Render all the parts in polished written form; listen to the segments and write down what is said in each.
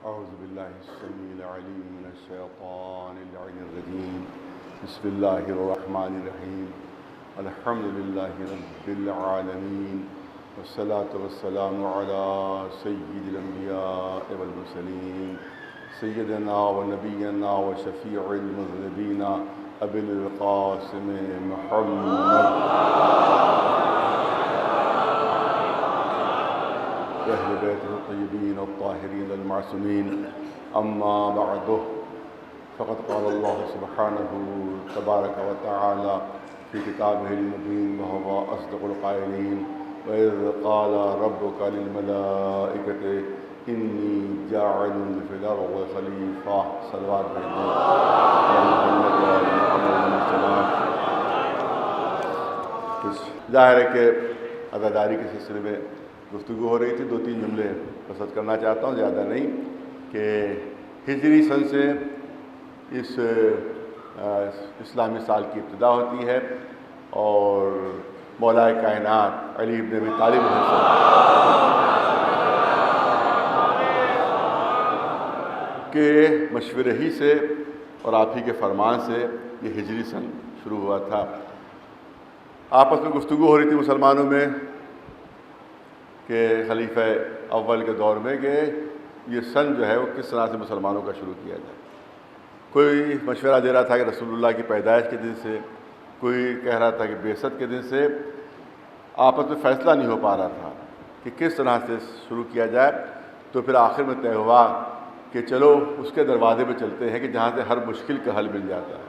أعوذ بالله السميع العليم من الشيطان اللعين الرجيم. بسم الله الرحمن الرحيم. الحمد لله رب العالمين، والصلاة والسلام على سيد الأنبياء والمرسلين، سيدنا ونبينا وشفيع المذنبين أبي القاسم محمد أهل بيته الطيبين الطاهرين المعصومين. أما بعد، فقد قال الله سبحانه تبارك وتعالى في كتابه المبين وهو أصدق القائلين: وإذ قال ربك للملائكة إني جاعل في الأرض خليفة. صلوات ظاہر ہے کہ عزاداری کے سلسلے میں گفتگو ہو رہی تھی. 2-3 جملے بسط کرنا چاہتا ہوں، زیادہ نہیں، کہ ہجری سن سے اس اسلامی سال کی ابتدا ہوتی ہے اور مولا کائنات علی ابن ابی طالب کے مشورے ہی سے اور آپ ہی کے فرمان سے یہ ہجری سن شروع ہوا تھا. آپس میں گفتگو ہو رہی تھی مسلمانوں میں کہ خلیفہ اول کے دور میں کہ یہ سن جو ہے وہ کس طرح سے مسلمانوں کا شروع کیا جائے. کوئی مشورہ دے رہا تھا کہ رسول اللہ کی پیدائش کے دن سے، کوئی کہہ رہا تھا کہ بعثت کے دن سے. آپس میں فیصلہ نہیں ہو پا رہا تھا کہ کس طرح سے شروع کیا جائے. تو پھر آخر میں طے ہوا کہ چلو اس کے دروازے پہ چلتے ہیں کہ جہاں سے ہر مشکل کا حل مل جاتا ہے،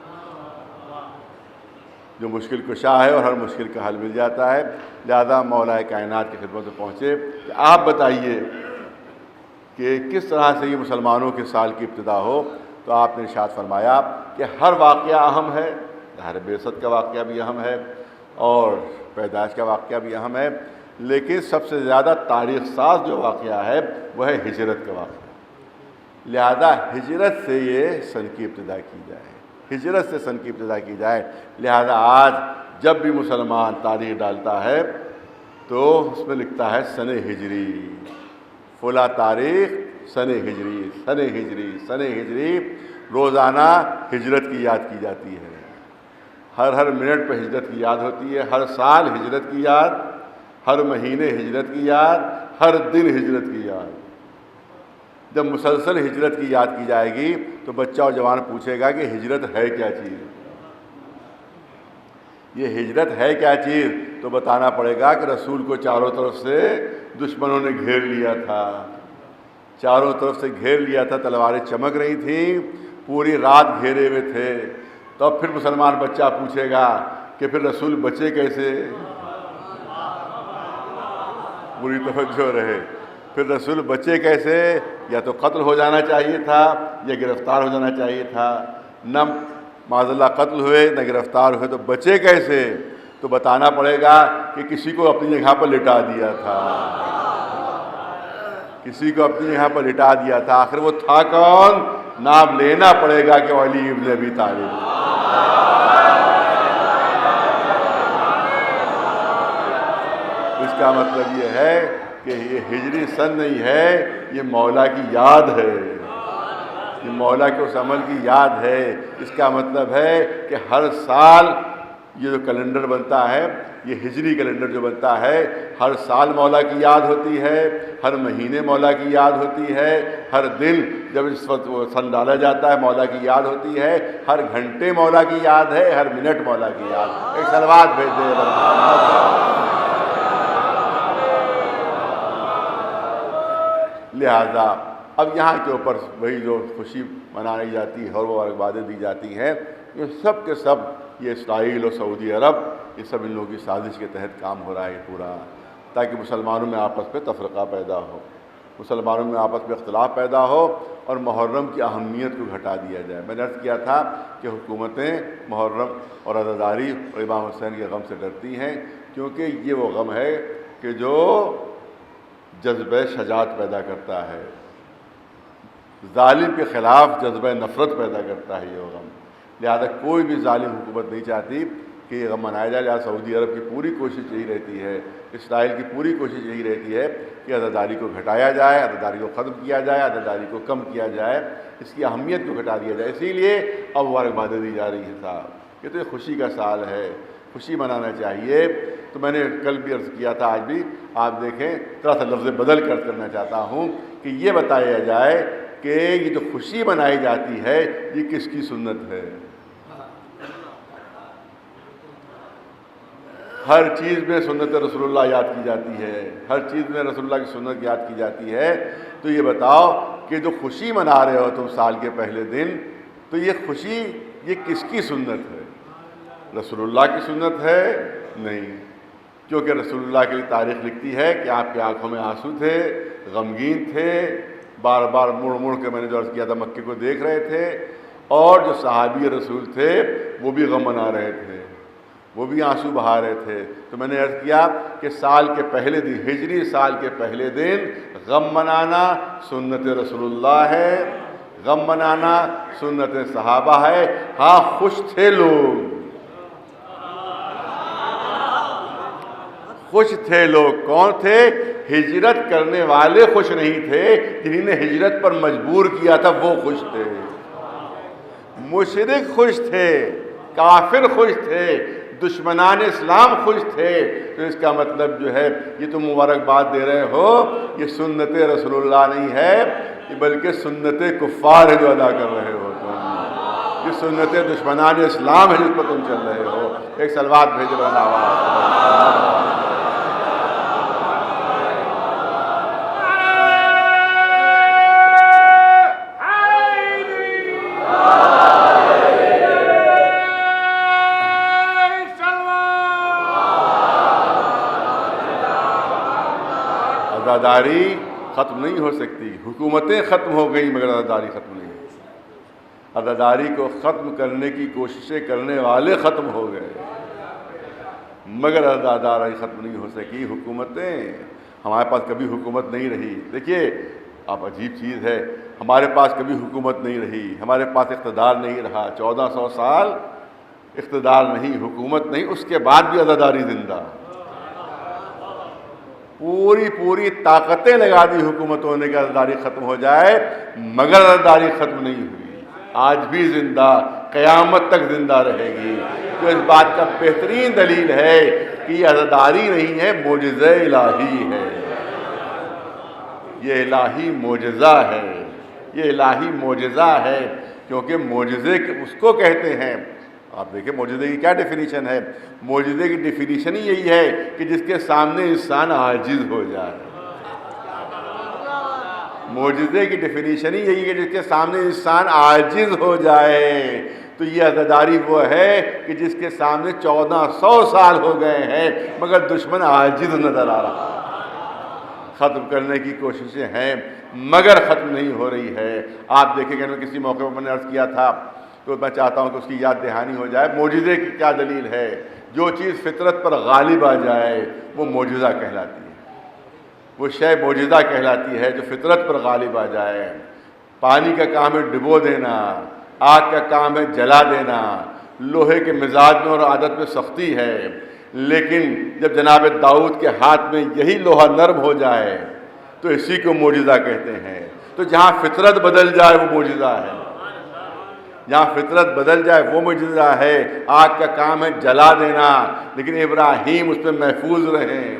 جو مشکل کشا ہے اور ہر مشکل کا حل مل جاتا ہے. لہذا مولا کائنات کی خدمت میں پہنچے کہ آپ بتائیے کہ کس طرح سے یہ مسلمانوں کے سال کی ابتدا ہو. تو آپ نے ارشاد فرمایا کہ ہر واقعہ اہم ہے. ظاہر بعثت کا واقعہ بھی اہم ہے اور پیدائش کا واقعہ بھی اہم ہے، لیکن سب سے زیادہ تاریخ ساز جو واقعہ ہے وہ ہے ہجرت کا واقعہ. لہذا ہجرت سے یہ سن کی ابتدا کی جائے، ہجرت سے سن کی ابتدا کی جائے. لہذا آج جب بھی مسلمان تاریخ ڈالتا ہے تو اس میں لکھتا ہے سن ہجری، فلاں تاریخ سن ہجری، سن ہجری، سن ہجری. روزانہ ہجرت کی یاد کی جاتی ہے، ہر منٹ پہ ہجرت کی یاد ہوتی ہے، ہر سال ہجرت کی یاد، ہر مہینے ہجرت کی یاد، ہر دن ہجرت کی یاد. جب مسلسل ہجرت کی یاد کی جائے گی تو بچہ اور جوان پوچھے گا کہ ہجرت ہے کیا چیز، یہ ہجرت ہے کیا چیز. تو بتانا پڑے گا کہ رسول کو چاروں طرف سے دشمنوں نے گھیر لیا تھا، چاروں طرف سے گھیر لیا تھا، تلواریں چمک رہی تھیں، پوری رات گھیرے ہوئے تھے. تو پھر مسلمان بچہ پوچھے گا کہ پھر رسول بچے کیسے؟ پوری توجہ رہے. پھر رسول بچے کیسے؟ یا تو قتل ہو جانا چاہیے تھا یا گرفتار ہو جانا چاہیے تھا. نہ معاذ اللہ قتل ہوئے نہ گرفتار ہوئے، تو بچے کیسے؟ تو بتانا پڑے گا کہ کسی کو اپنی جگہ پر لٹا دیا تھا، کسی کو اپنی جگہ پر لٹا دیا تھا. آخر وہ تھا کون؟ نام لینا پڑے گا کہ علی ابن ابی طالب. اس کا مطلب یہ ہے کہ یہ ہجری سن نہیں ہے، یہ مولا کی یاد ہے، یہ مولا کے اس عمل کی یاد ہے. اس کا مطلب ہے کہ ہر سال یہ جو کیلنڈر بنتا ہے، یہ ہجری کیلنڈر جو بنتا ہے، ہر سال مولا کی یاد ہوتی ہے، ہر مہینے مولا کی یاد ہوتی ہے، ہر دن جب اس وقت وہ سن ڈالا جاتا ہے مولا کی یاد ہوتی ہے، ہر گھنٹے مولا کی یاد ہے، ہر منٹ مولا کی یاد. ایک صلوات بھیج دے. لہذا اب یہاں کے اوپر وہی جو خوشی منائی جاتی ہے اور وہ مبارکبادیں دی جاتی ہیں، یہ سب کے سب یہ اسرائیل اور سعودی عرب، یہ سب ان لوگوں کی سازش کے تحت کام ہو رہا ہے پورا، تاکہ مسلمانوں میں آپس میں تفرقہ پیدا ہو، مسلمانوں میں آپس میں اختلاف پیدا ہو اور محرم کی اہمیت کو گھٹا دیا جائے. میں نے عرض کیا تھا کہ حکومتیں محرم اور عزاداری اور امام حسین کے غم سے ڈرتی ہیں، کیونکہ یہ وہ غم ہے کہ جو جذبہ شجاعت پیدا کرتا ہے، ظالم کے خلاف جذبہ نفرت پیدا کرتا ہے یہ غم. لہذا کوئی بھی ظالم حکومت نہیں چاہتی کہ یہ غم منایا جائے. لہٰذا سعودی عرب کی پوری کوشش یہی رہتی ہے, اسرائیل کی پوری کوشش یہی رہتی ہے کہ عزاداری کو گھٹایا جائے, عزاداری کو ختم کیا جائے, عزاداری کو کم کیا جائے, اس کی اہمیت کو گھٹا دیا جائے. اسی لیے اب مبارکبادیں دی جا رہی ہیں صاحب. یہ تو ایک خوشی کا سال ہے, خوشی منانا چاہیے. تو میں نے کل بھی عرض کیا تھا, آج بھی آپ دیکھیں تھوڑا سا لفظ بدل کر کرنا چاہتا ہوں کہ یہ بتایا جائے کہ یہ جو خوشی منائی جاتی ہے یہ کس کی سنت ہے. ہر چیز میں سنت رسول اللہ یاد کی جاتی ہے, ہر چیز میں رسول اللہ کی سنت یاد کی جاتی ہے. تو یہ بتاؤ کہ جو خوشی منا رہے ہو تم سال کے پہلے دن, تو یہ خوشی یہ کس کی سنت ہے؟ رسول اللہ کی سنت ہے؟ نہیں, کیونکہ رسول اللہ کی تاریخ لکھتی ہے کہ آپ کی آنکھوں میں آنسو تھے, غمگین تھے, بار بار مڑ مڑ کے میں نے جو عرض کیا تھا مکے کو دیکھ رہے تھے, اور جو صحابی رسول تھے وہ بھی غم منا رہے تھے, وہ بھی آنسو بہا رہے تھے. تو میں نے عرض کیا کہ سال کے پہلے دن, ہجری سال کے پہلے دن غم منانا سنت رسول اللہ ہے, غم منانا سنت صحابہ ہے. ہاں خوش تھے لوگ, خوش تھے لوگ. کون تھے؟ ہجرت کرنے والے خوش نہیں تھے, جنہوں نے ہجرت پر مجبور کیا تھا وہ خوش تھے. مشرک خوش تھے, کافر خوش تھے, دشمنان اسلام خوش تھے. تو اس کا مطلب جو ہے یہ تم مبارکباد دے رہے ہو, یہ سنت رسول اللہ نہیں ہے, بلکہ سنت کفار ہے جو ادا کر رہے ہو تم. یہ سنت دشمنان اسلام ہے جس پر تم چل رہے ہو. ایک صلوات بھیج رہا. عزاداری ختم نہیں ہو سکتی, حکومتیں ختم ہو گئیں مگر عزاداری ختم نہیں ہو سکتی. عزاداری کو ختم کرنے کی کوششیں کرنے والے ختم ہو گئے مگر عزاداری ختم نہیں ہو سکی. حکومتیں, ہمارے پاس کبھی حکومت نہیں رہی. دیکھیے آپ, عجیب چیز ہے, ہمارے پاس کبھی حکومت نہیں رہی, ہمارے پاس اقتدار نہیں رہا, 1400 سال اقتدار نہیں, حکومت نہیں, اس کے بعد بھی عزاداری زندہ. پوری طاقتیں لگا دی حکومتوں نے کہ عزاداری ختم ہو جائے, مگر عزاداری ختم نہیں ہوئی, آج بھی زندہ, قیامت تک زندہ رہے گی. تو اس بات کا بہترین دلیل ہے کہ یہ عزاداری نہیں ہے, معجزہ الہی ہے. یہ الہی معجزہ ہے, یہ الہی معجزہ ہے, کیونکہ معجزے اس کو کہتے ہیں. آپ دیکھیں معجزے کی کیا ڈیفینیشن ہے. معجزے کی ڈیفینیشن ہی یہی ہے کہ جس کے سامنے انسان عاجز ہو جائے. معجزے کی ڈیفینیشن ہی یہی ہے کہ جس کے سامنے انسان عاجز ہو جائے. تو یہ عزاداری وہ ہے کہ جس کے سامنے 1400 سال ہو گئے ہیں مگر دشمن عاجز نظر آ رہا ہے. ختم کرنے کی کوششیں ہیں مگر ختم نہیں ہو رہی ہے. آپ دیکھیں کہ کسی موقع پر میں نے عرض کیا تھا, تو میں چاہتا ہوں کہ اس کی یاد دہانی ہو جائے. معجزے کی کیا دلیل ہے؟ جو چیز فطرت پر غالب آ جائے وہ معجزہ کہلاتی ہے. وہ شے معجزہ کہلاتی ہے جو فطرت پر غالب آ جائے. پانی کا کام ہے ڈبو دینا, آگ کا کام ہے جلا دینا. لوہے کے مزاج میں اور عادت میں سختی ہے, لیکن جب جناب داؤد کے ہاتھ میں یہی لوہا نرم ہو جائے تو اسی کو معجزہ کہتے ہیں. تو جہاں فطرت بدل جائے وہ معجزہ ہے, جہاں فطرت بدل جائے وہ معجزہ ہے. آگ کا کام ہے جلا دینا, لیکن ابراہیم اس میں محفوظ رہیں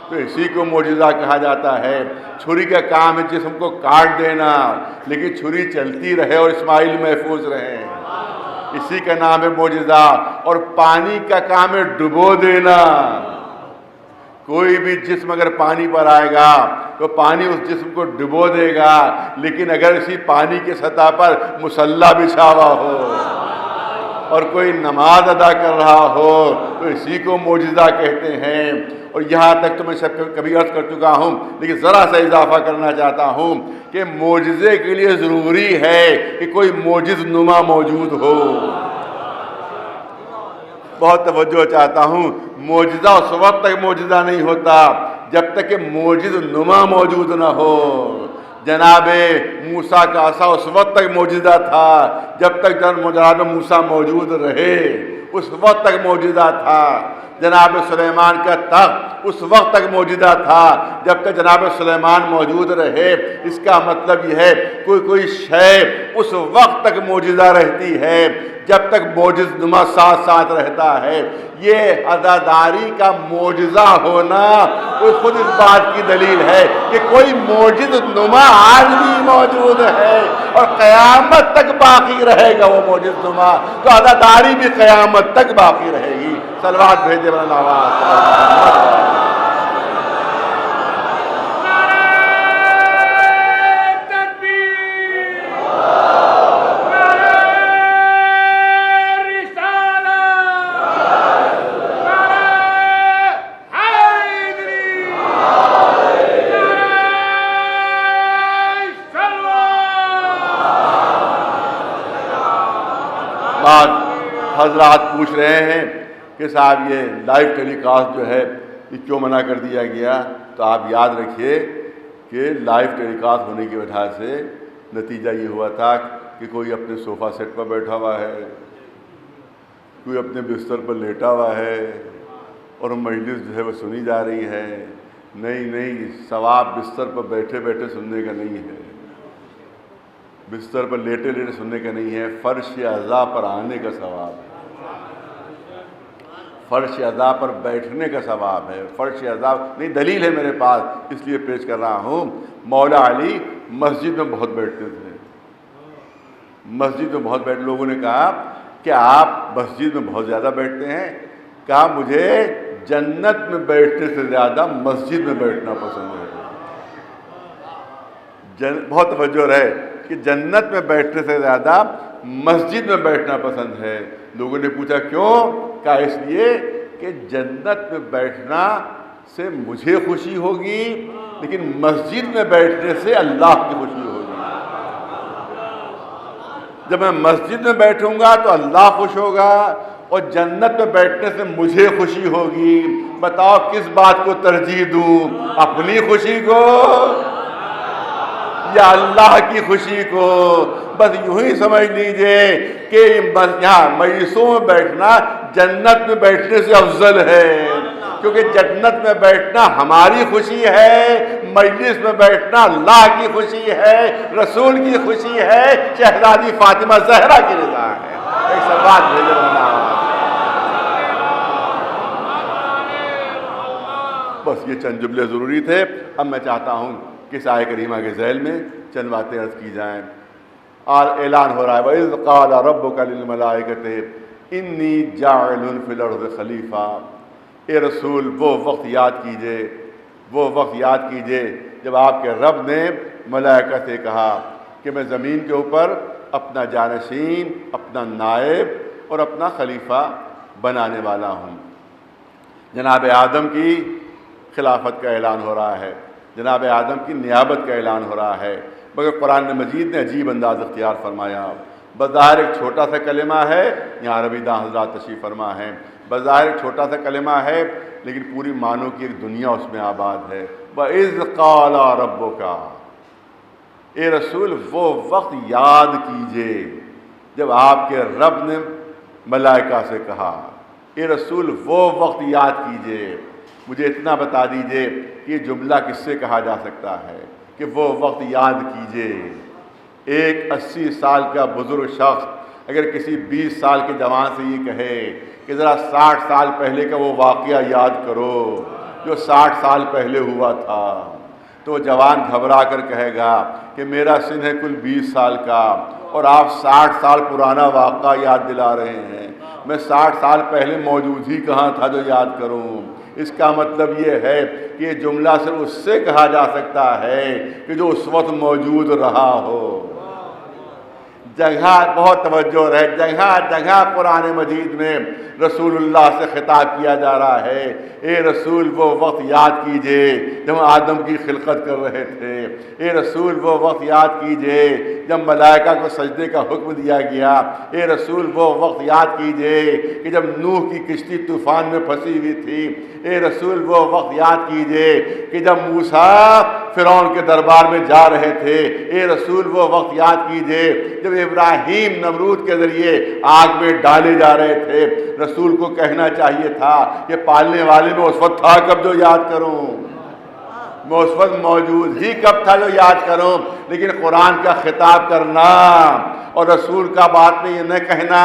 تو اسی کو معجزہ کہا جاتا ہے. چھری کا کام ہے جسم کو کاٹ دینا, لیکن چھری چلتی رہے اور اسماعیل محفوظ رہیں, اسی کا نام ہے معجزہ. اور پانی کا کام ہے ڈبو دینا. کوئی بھی جسم اگر پانی پر آئے گا تو پانی اس جسم کو ڈبو دے گا, لیکن اگر اسی پانی کی سطح پر مصلی بچھا ہوا ہو اور کوئی نماز ادا کر رہا ہو تو اسی کو معجزہ کہتے ہیں. اور یہاں تک تو میں سب کبھی عرض کر چکا ہوں, لیکن ذرا سا اضافہ کرنا چاہتا ہوں کہ معجزے کے لیے ضروری ہے کہ کوئی معجز نما موجود ہو. بہت توجہ چاہتا ہوں, معجزہ اس وقت تک معجزہ نہیں ہوتا جب تک کہ معجز نما موجود نہ ہو. جناب موسیٰ کا عصا اس وقت تک معجزہ تھا جب تک جناب موسیٰ موجود رہے. اس وقت تک معجزہ تھا. جناب سلیمان کا تخت اس وقت تک معجزہ تھا جب تک جناب سلیمان موجود رہے. اس کا مطلب یہ ہے کوئی شے اس وقت تک معجزہ رہتی ہے جب تک معجز نما ساتھ ساتھ رہتا ہے. یہ عزاداری کا معجزہ ہونا خود اس بات کی دلیل ہے کہ کوئی معجز نما آج بھی موجود ہے اور قیامت تک باقی رہے گا وہ معجز نما. تو عزاداری بھی قیامت تک باقی رہے گی. صلوات بھیجے بلند آواز. حضرات پوچھ رہے ہیں کہ صاحب یہ لائیو ٹیلی کاسٹ جو ہے یہ کیوں منع کر دیا گیا؟ تو آپ یاد رکھیے کہ لائیو ٹیلی کاسٹ ہونے کی وجہ سے نتیجہ یہ ہوا تھا کہ کوئی اپنے صوفہ سیٹ پر بیٹھا ہوا ہے، کوئی اپنے بستر پر لیٹا ہوا ہے اور مجلس جو ہے وہ سنی جا رہی ہے. نہیں، ثواب بستر پر بیٹھے بیٹھے سننے کا نہیں ہے، بستر پر لیٹے لیٹے سننے کا نہیں ہے، فرش عزا پر آنے کا ثواب ہے، فرش عزا پر بیٹھنے کا ثواب ہے. فرش عزا نہیں، دلیل ہے میرے پاس اس لیے پیش کر رہا ہوں. مولا علی مسجد میں بہت بیٹھتے تھے، مسجد میں بہت بیٹھتے. لوگوں نے کہا کہ آپ مسجد میں بہت زیادہ بیٹھتے ہیں. کہا مجھے جنت میں بیٹھنے سے زیادہ مسجد میں بیٹھنا پسند ہے. بہت توجہ رہے کہ جنت میں بیٹھنے سے زیادہ مسجد میں بیٹھنا پسند ہے. لوگوں نے پوچھا کیوں؟ کہا اس لیے کہ جنت میں بیٹھنا سے مجھے خوشی ہوگی لیکن مسجد میں بیٹھنے سے اللہ کی خوشی ہوگی. جب میں مسجد میں بیٹھوں گا تو اللہ خوش ہوگا اور جنت میں بیٹھنے سے مجھے خوشی ہوگی. بتاؤ کس بات کو ترجیح دوں، اپنی خوشی کو یا اللہ کی خوشی کو؟ بس یوں ہی سمجھ لیجئے کہ یہاں مجلسوں میں بیٹھنا جنت میں بیٹھنے سے افضل ہے، کیونکہ جنت میں بیٹھنا ہماری خوشی ہے، مجلس میں بیٹھنا اللہ کی خوشی ہے، رسول کی خوشی ہے، شہزادی فاطمہ زہرا کی رضا ہے. ایک صلوات بھیجے بنا. بس یہ چند جملے ضروری تھے. اب میں چاہتا ہوں کہ اس آیت کریمہ کے ذیل میں چند باتیں عرض کی جائیں. اور اعلان ہو رہا ہے وَإِذْ قَالَ رَبُّكَ لِلْمَلَائِكَةِ إِنِّي جَاعِلٌ فِي الْأَرْضِ خَلِيفَةً. اے رسول وہ وقت یاد کیجئے جب آپ کے رب نے ملائکہ سے کہا کہ میں زمین کے اوپر اپنا جانشین، اپنا نائب اور اپنا خلیفہ بنانے والا ہوں. جناب آدم کی خلافت کا اعلان ہو رہا ہے، جناب آدم کی نیابت کا اعلان ہو رہا ہے، مگر قرآن مجید نے عجیب انداز اختیار فرمایا. بظاہر ایک چھوٹا سا کلمہ ہے، یہاں عربی داں حضرات تشریف فرما ہے، بظاہر ایک چھوٹا سا کلمہ ہے لیکن پوری معنوں کی ایک دنیا اس میں آباد ہے. وَإِذْ قَالَ رَبُّكَ. اے رسول وہ وقت یاد کیجئے جب آپ کے رب نے ملائکہ سے کہا. اے رسول وہ وقت یاد کیجئے. مجھے اتنا بتا دیجئے کہ یہ جملہ کس سے کہا جا سکتا ہے کہ وہ وقت یاد کیجئے. ایک 80 سال کا بزرگ شخص اگر کسی 20 سال کے جوان سے یہ کہے کہ ذرا 60 سال پہلے کا وہ واقعہ یاد کرو جو 60 سال پہلے ہوا تھا، تو جوان گھبرا کر کہے گا کہ میرا سن ہے کل 20 سال کا اور آپ 60 سال پرانا واقعہ یاد دلا رہے ہیں. میں 60 سال پہلے موجود ہی کہاں تھا جو یاد کروں. اس کا مطلب یہ ہے کہ یہ جملہ صرف اس سے کہا جا سکتا ہے کہ جو اس وقت موجود رہا ہو. جگہ بہت توجہ رہے، جگہ جگہ قرآن مجید میں رسول اللہ سے خطاب کیا جا رہا ہے. اے رسول وہ وقت یاد کیجئے جب آدم کی خلقت کر رہے تھے. اے رسول وہ وقت یاد کیجئے جب ملائکہ کو سجدے کا حکم دیا گیا۔ اے رسول وہ وقت یاد کیجئے کہ جب نوح کی کشتی طوفان میں پھنسی ہوئی تھی۔ اے رسول وہ وقت یاد کیجئے کہ جب موسیٰ فرعون کے دربار میں جا رہے تھے۔ اے رسول وہ وقت یاد کیجئے جب ابراہیم نمرود کے ذریعے آگ میں ڈالے جا رہے تھے۔ رسول کو کہنا چاہیے تھا کہ پالنے والے میں اس وقت تھا کب جو یاد کروں، میں اس وقت موجود ہی کب تھا جو یاد کروں۔ لیکن قرآن کا خطاب کرنا اور رسول کا بات میں یہ نہ کہنا،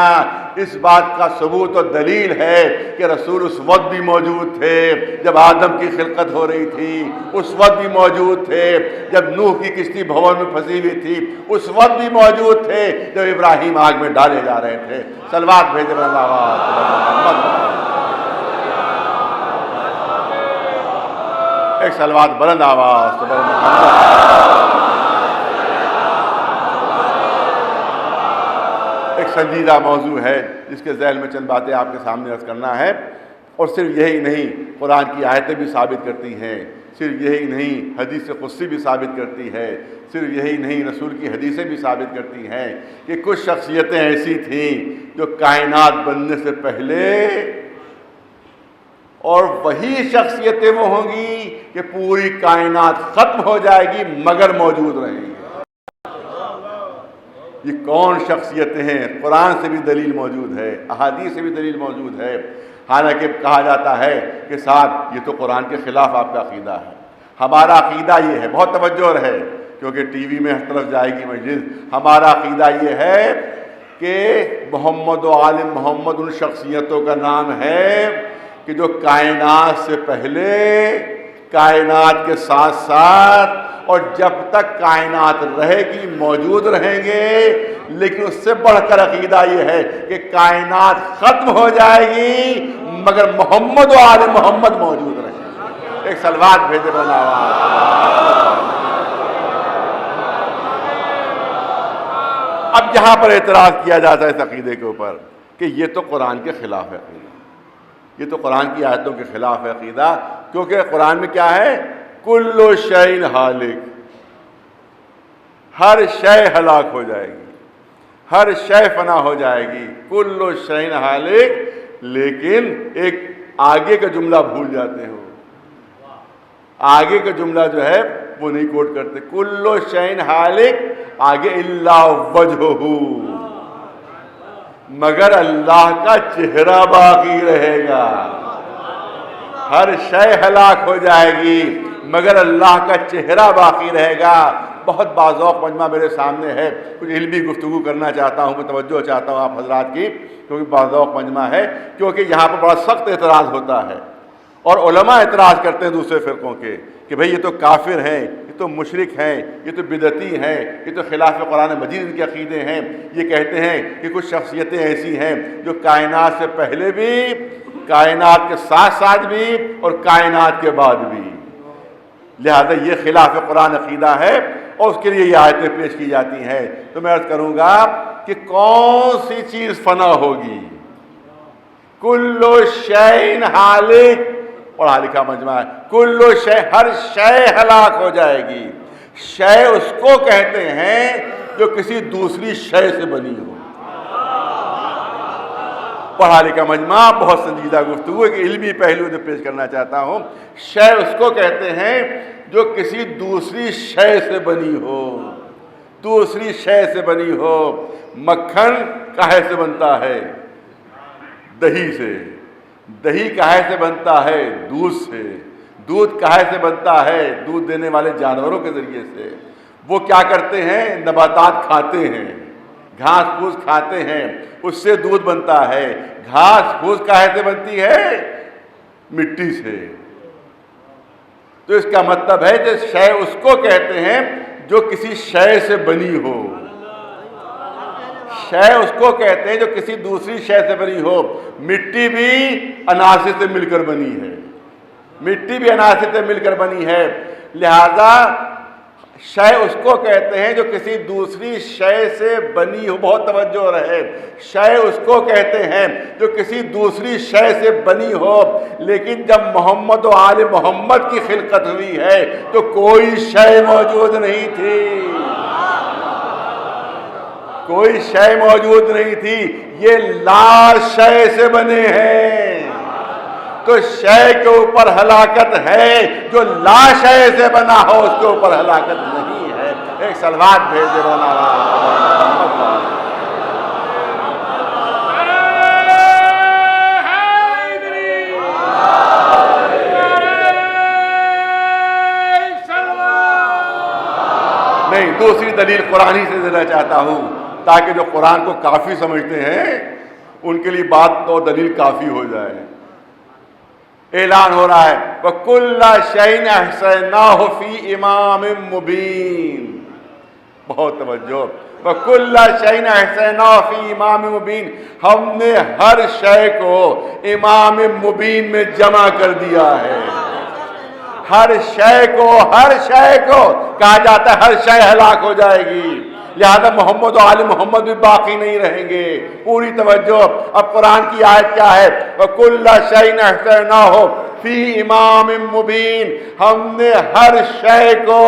اس بات کا ثبوت اور دلیل ہے کہ رسول اس وقت بھی موجود تھے جب آدم کی خلقت ہو رہی تھی، اس وقت بھی موجود تھے جب نوح کی کشتی بھور میں پھنسی ہوئی تھی، اس وقت بھی موجود تھے جب ابراہیم آگ میں ڈالے جا رہے تھے۔ صلوات بھیجے ایک صلوات بلند آواز تو بلند ایک سنجیدہ موضوع ہے جس کے ذیل میں چند باتیں آپ کے سامنے عرض کرنا ہے۔ اور صرف یہی نہیں، قرآن کی آیتیں بھی ثابت کرتی ہیں، صرف یہی نہیں، حدیث قدسی بھی ثابت کرتی ہے، صرف یہی نہیں، رسول کی حدیثیں بھی ثابت کرتی ہیں کہ کچھ شخصیتیں ایسی تھیں جو کائنات بننے سے پہلے، اور وہی شخصیتیں وہ ہوں گی کہ پوری کائنات ختم ہو جائے گی مگر موجود رہیں گی۔ یہ کون شخصیتیں ہیں؟ قرآن سے بھی دلیل موجود ہے، احادیث سے بھی دلیل موجود ہے۔ حالانکہ کہا جاتا ہے کہ صاحب یہ تو قرآن کے خلاف آپ کا عقیدہ ہے۔ ہمارا عقیدہ یہ ہے، بہت توجہ رہے کیونکہ ٹی وی میں ہر طرف جائے گی مجلس، ہمارا عقیدہ یہ ہے کہ محمد و آل محمد ان شخصیتوں کا نام ہے کہ جو کائنات سے پہلے، کائنات کے ساتھ ساتھ اور جب تک کائنات رہے گی موجود رہیں گے، لیکن اس سے بڑھ کر عقیدہ یہ ہے کہ کائنات ختم ہو جائے گی مگر محمد و آل محمد موجود رہیں گے۔ ایک صلوات بھیجے بنا اب جہاں پر اعتراض کیا جاتا ہے اس عقیدے کے اوپر کہ یہ تو قرآن کے خلاف ہے عقیدہ، یہ تو قرآن کی آیتوں کے خلاف ہے عقیدہ، کیونکہ قرآن میں کیا ہے؟ کل شیء ہالک، ہر شے ہلاک ہو جائے گی، ہر شے فنا ہو جائے گی، کل شیء ہالک، لیکن ایک آگے کا جملہ بھول جاتے ہو، آگے کا جملہ جو ہے وہ نہیں کوٹ کرتے، کل شیء ہالک، آگے الا وجہہ، مگر اللہ کا چہرہ باقی رہے گا۔ ہر شے ہلاک ہو جائے گی مگر اللہ کا چہرہ باقی رہے گا۔ بہت باذوق مجمع میرے سامنے ہے، کچھ علمی گفتگو کرنا چاہتا ہوں، میں توجہ چاہتا ہوں آپ حضرات کی، کیونکہ باذوق مجمع ہے، کیونکہ یہاں پر بڑا سخت اعتراض ہوتا ہے اور علماء اعتراض کرتے ہیں دوسرے فرقوں کے کہ بھئی یہ تو کافر ہیں، یہ تو مشرک ہیں، یہ تو بدعتی ہیں، یہ تو خلاف قرآن مجید ان کے عقیدے ہیں۔ یہ کہتے ہیں کہ کچھ شخصیتیں ایسی ہیں جو کائنات سے پہلے بھی، کائنات کے ساتھ ساتھ بھی اور کائنات کے بعد بھی، لہذا یہ خلاف قرآن عقیدہ ہے اور اس کے لیے یہ آیتیں پیش کی جاتی ہیں۔ تو میں عرض کروں گا کہ کون سی چیز فنا ہوگی؟ کل شیء ہالک، پڑھا لکھا مجمع ہے، کل شے، ہر شے ہلاک ہو جائے گی۔ شے اس کو کہتے ہیں جو کسی دوسری شے سے بنی ہو۔ پڑھا لکھا مجمع، بہت سنجیدہ گفتگو ایک علمی پہلو جو پیش کرنا چاہتا ہوں۔ شے اس کو کہتے ہیں جو کسی دوسری شے سے بنی ہو، دوسری شے سے بنی ہو۔ مکھن کاہے سے بنتا ہے؟ دہی سے۔ دہی کاہے سے بنتا ہے؟ دودھ سے۔ دودھ کاہے سے بنتا ہے؟ دودھ دینے والے جانوروں کے ذریعے سے۔ وہ کیا کرتے ہیں؟ نباتات کھاتے ہیں، گھاس پھوس کھاتے ہیں، اس سے دودھ بنتا ہے۔ گھاس پھوس کاہے سے بنتی ہے؟ مٹی سے۔ تو اس کا مطلب ہے کہ شے اس کو کہتے ہیں جو کسی شے سے بنی ہو۔ شے اس کو کہتے ہیں جو کسی دوسری شے سے بنی ہو۔ مٹی بھی عناصر سے مل کر بنی ہے، مٹی بھی عناصر سے مل کر بنی ہے، لہذا شے اس کو کہتے ہیں جو کسی دوسری شے سے بنی ہو۔ بہت توجہ رہے، شے اس کو کہتے ہیں جو کسی دوسری شے سے بنی ہو، لیکن جب محمد و آل محمد کی خلقت ہوئی ہے تو کوئی شے موجود نہیں تھی۔ کوئی شے موجود نہیں تھی، یہ لا شے سے بنے ہیں۔ تو شے کے اوپر ہلاکت ہے، جو لا شے سے بنا ہو اس کے اوپر ہلاکت نہیں ہے۔ ایک صلوات بھیج دے نہیں، دوسری دلیل قرآنی سے دینا چاہتا ہوں تاکہ جو قرآن کو کافی سمجھتے ہیں ان کے لیے بات تو دلیل کافی ہو جائے۔ اعلان ہو رہا ہے وَكُلَّ شَيْءٍ أَحْصَيْنَاهُ فِي إِمَامٍ مُبِينٍ، بہت توجہ، وَكُلَّ شَيْءٍ أَحْصَيْنَاهُ فِي إِمَامٍ مُبِينٍ، ہم نے ہر شے کو امام مبین میں جمع کر دیا ہے۔ ہر شے کو کہا جاتا ہے ہر شے ہلاک ہو جائے گی، لہذا محمد و آل محمد بھی باقی نہیں رہیں گے۔ پوری توجہ، اب قرآن کی آیت کیا ہے؟ وَكُلَّ شَيْءٍ أَحْصَيْنَاهُ فِي إِمَامٍ مُبِينٍ، ہم نے ہر شے کو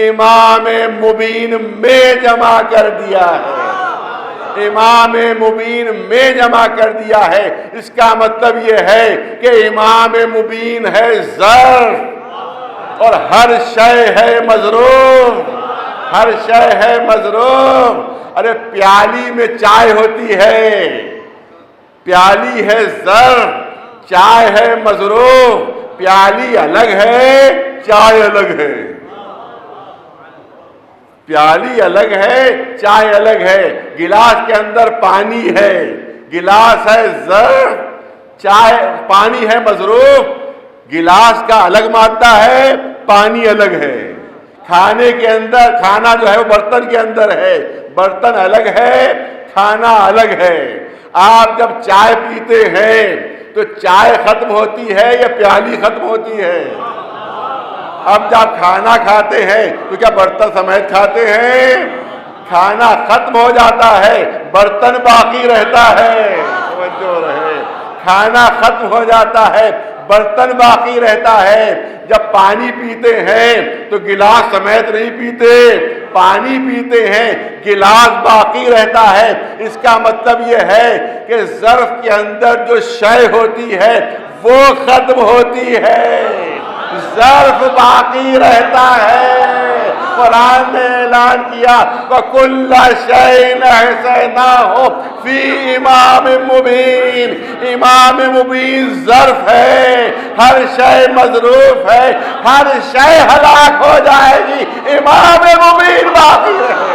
امام مبین میں جمع کر دیا ہے۔ امام مبین میں جمع کر دیا ہے، اس کا مطلب یہ ہے کہ امام مبین ہے ظرف اور ہر شے ہے مظروف، ہر شے ہے مظروف۔ ارے پیالی میں چائے ہوتی ہے، پیالی ہے ظرف، چائے ہے مظروف، پیالی الگ ہے چائے الگ ہے، پیالی الگ ہے چائے الگ ہے۔ گلاس کے اندر پانی ہے، گلاس ہے ظرف، چائے پانی ہے مظروف، گلاس کا الگ مادہ ہے، پانی الگ ہے۔ کھانے کے اندر کھانا جو ہے وہ برتن کے اندر ہے، برتن الگ ہے، کھانا الگ ہے۔ آپ جب چائے پیتے ہیں تو چائے ختم ہوتی ہے یا پیالی ختم ہوتی ہے؟ اب جب کھانا کھاتے ہیں تو کیا برتن سمیت کھاتے ہیں؟ کھانا ختم ہو جاتا ہے، برتن باقی رہتا ہے۔ توجہ رہے، کھانا ختم ہو جاتا ہے، برتن باقی رہتا ہے۔ جب پانی پیتے ہیں تو گلاس سمیت نہیں پیتے، پانی پیتے ہیں گلاس باقی رہتا ہے۔ اس کا مطلب یہ ہے کہ ظرف کے اندر جو شے ہوتی ہے وہ ختم ہوتی ہے، ظرف باقی رہتا ہے۔ قرآن نے اعلان کیا وَكُلَّ شَيْءٍ أَحْصَيْنَاهُ فِي إِمَامٍ مُبِينٍ، امام مبین ظرف ہے، ہر شے مظروف ہے، ہر شے ہلاک ہو جائے گی، امام مبین باقی رہے گا۔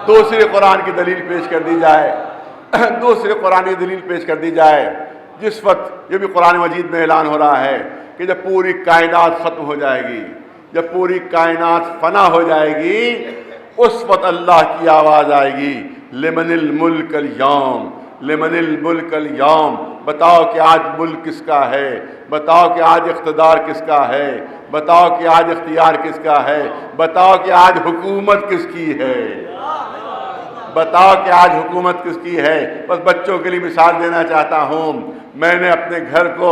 دوسری قرآن کی دلیل پیش کر دی جائے، دوسری قرآن کی دلیل پیش کر دی جائے، جس وقت یہ بھی قرآن مجید میں اعلان ہو رہا ہے کہ جب پوری کائنات ختم ہو جائے گی، جب پوری کائنات فنا ہو جائے گی، اس وقت اللہ کی آواز آئے گی لمن الملک اليوم، لمن الملک اليوم، بتاؤ کہ آج ملک کس کا ہے، بتاؤ کہ آج اقتدار کس کا ہے، بتاؤ کہ آج اختیار کس کا ہے، بتاؤ کہ آج حکومت کس کی ہے، بتاؤ کہ آج حکومت کس کی ہے۔ بس بچوں کے لیے مثال دینا چاہتا ہوں، میں نے اپنے گھر کو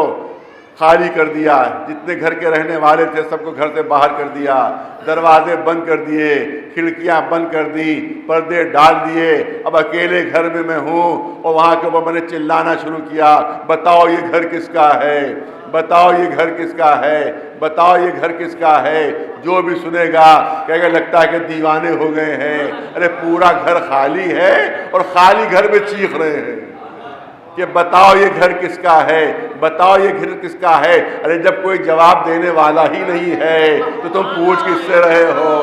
خالی کر دیا، جتنے گھر کے رہنے والے تھے سب کو گھر سے باہر کر دیا، دروازے بند کر دیے، کھڑکیاں بند کر دی، پردے ڈال دیے، اب اکیلے گھر میں ہوں، اور وہاں کے اوپر میں نے چلانا شروع کیا، بتاؤ یہ گھر کس کا ہے، بتاؤ یہ گھر کس کا ہے، بتاؤ یہ گھر کس کا ہے۔ جو بھی سنے گا کہے گا لگتا ہے کہ دیوانے ہو گئے ہیں، ارے پورا گھر خالی ہے اور خالی گھر میں چیخ رہے ہیں کہ بتاؤ یہ گھر کس کا ہے، بتاؤ یہ گھر کس کا ہے۔ ارے جب کوئی جواب دینے والا ہی نہیں ہے تو تم پوچھ کس سے رہے ہو،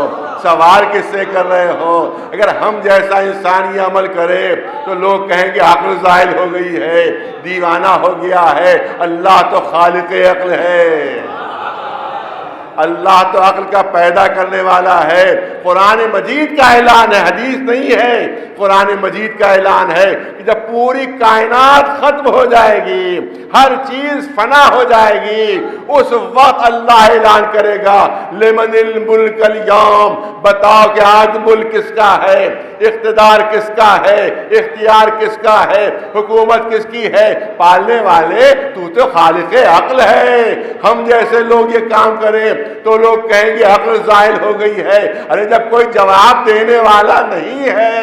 سوال کس سے کر رہے ہو؟ اگر ہم جیسا انسان یہ عمل کرے تو لوگ کہیں گے عقل زائل ہو گئی ہے، دیوانہ ہو گیا ہے۔ اللہ تو خالق عقل ہے، اللہ تو عقل کا پیدا کرنے والا ہے۔ قرآن مجید کا اعلان ہے، حدیث نہیں ہے، قرآن مجید کا اعلان ہے کہ جب پوری کائنات ختم ہو جائے گی، ہر چیز فنا ہو جائے گی، اس وقت اللہ اعلان کرے گا لمن الملک اليوم، بتاؤ کہ آج ملک کس کا ہے، اقتدار کس کا ہے، اختیار کس کا ہے، حکومت کس کی ہے۔ پالنے والے تو خالق عقل ہے۔ ہم جیسے لوگ یہ کام کریں تو لوگ کہیں گے عقل زائل ہو گئی ہے۔ ارے جب کوئی جواب دینے والا نہیں ہے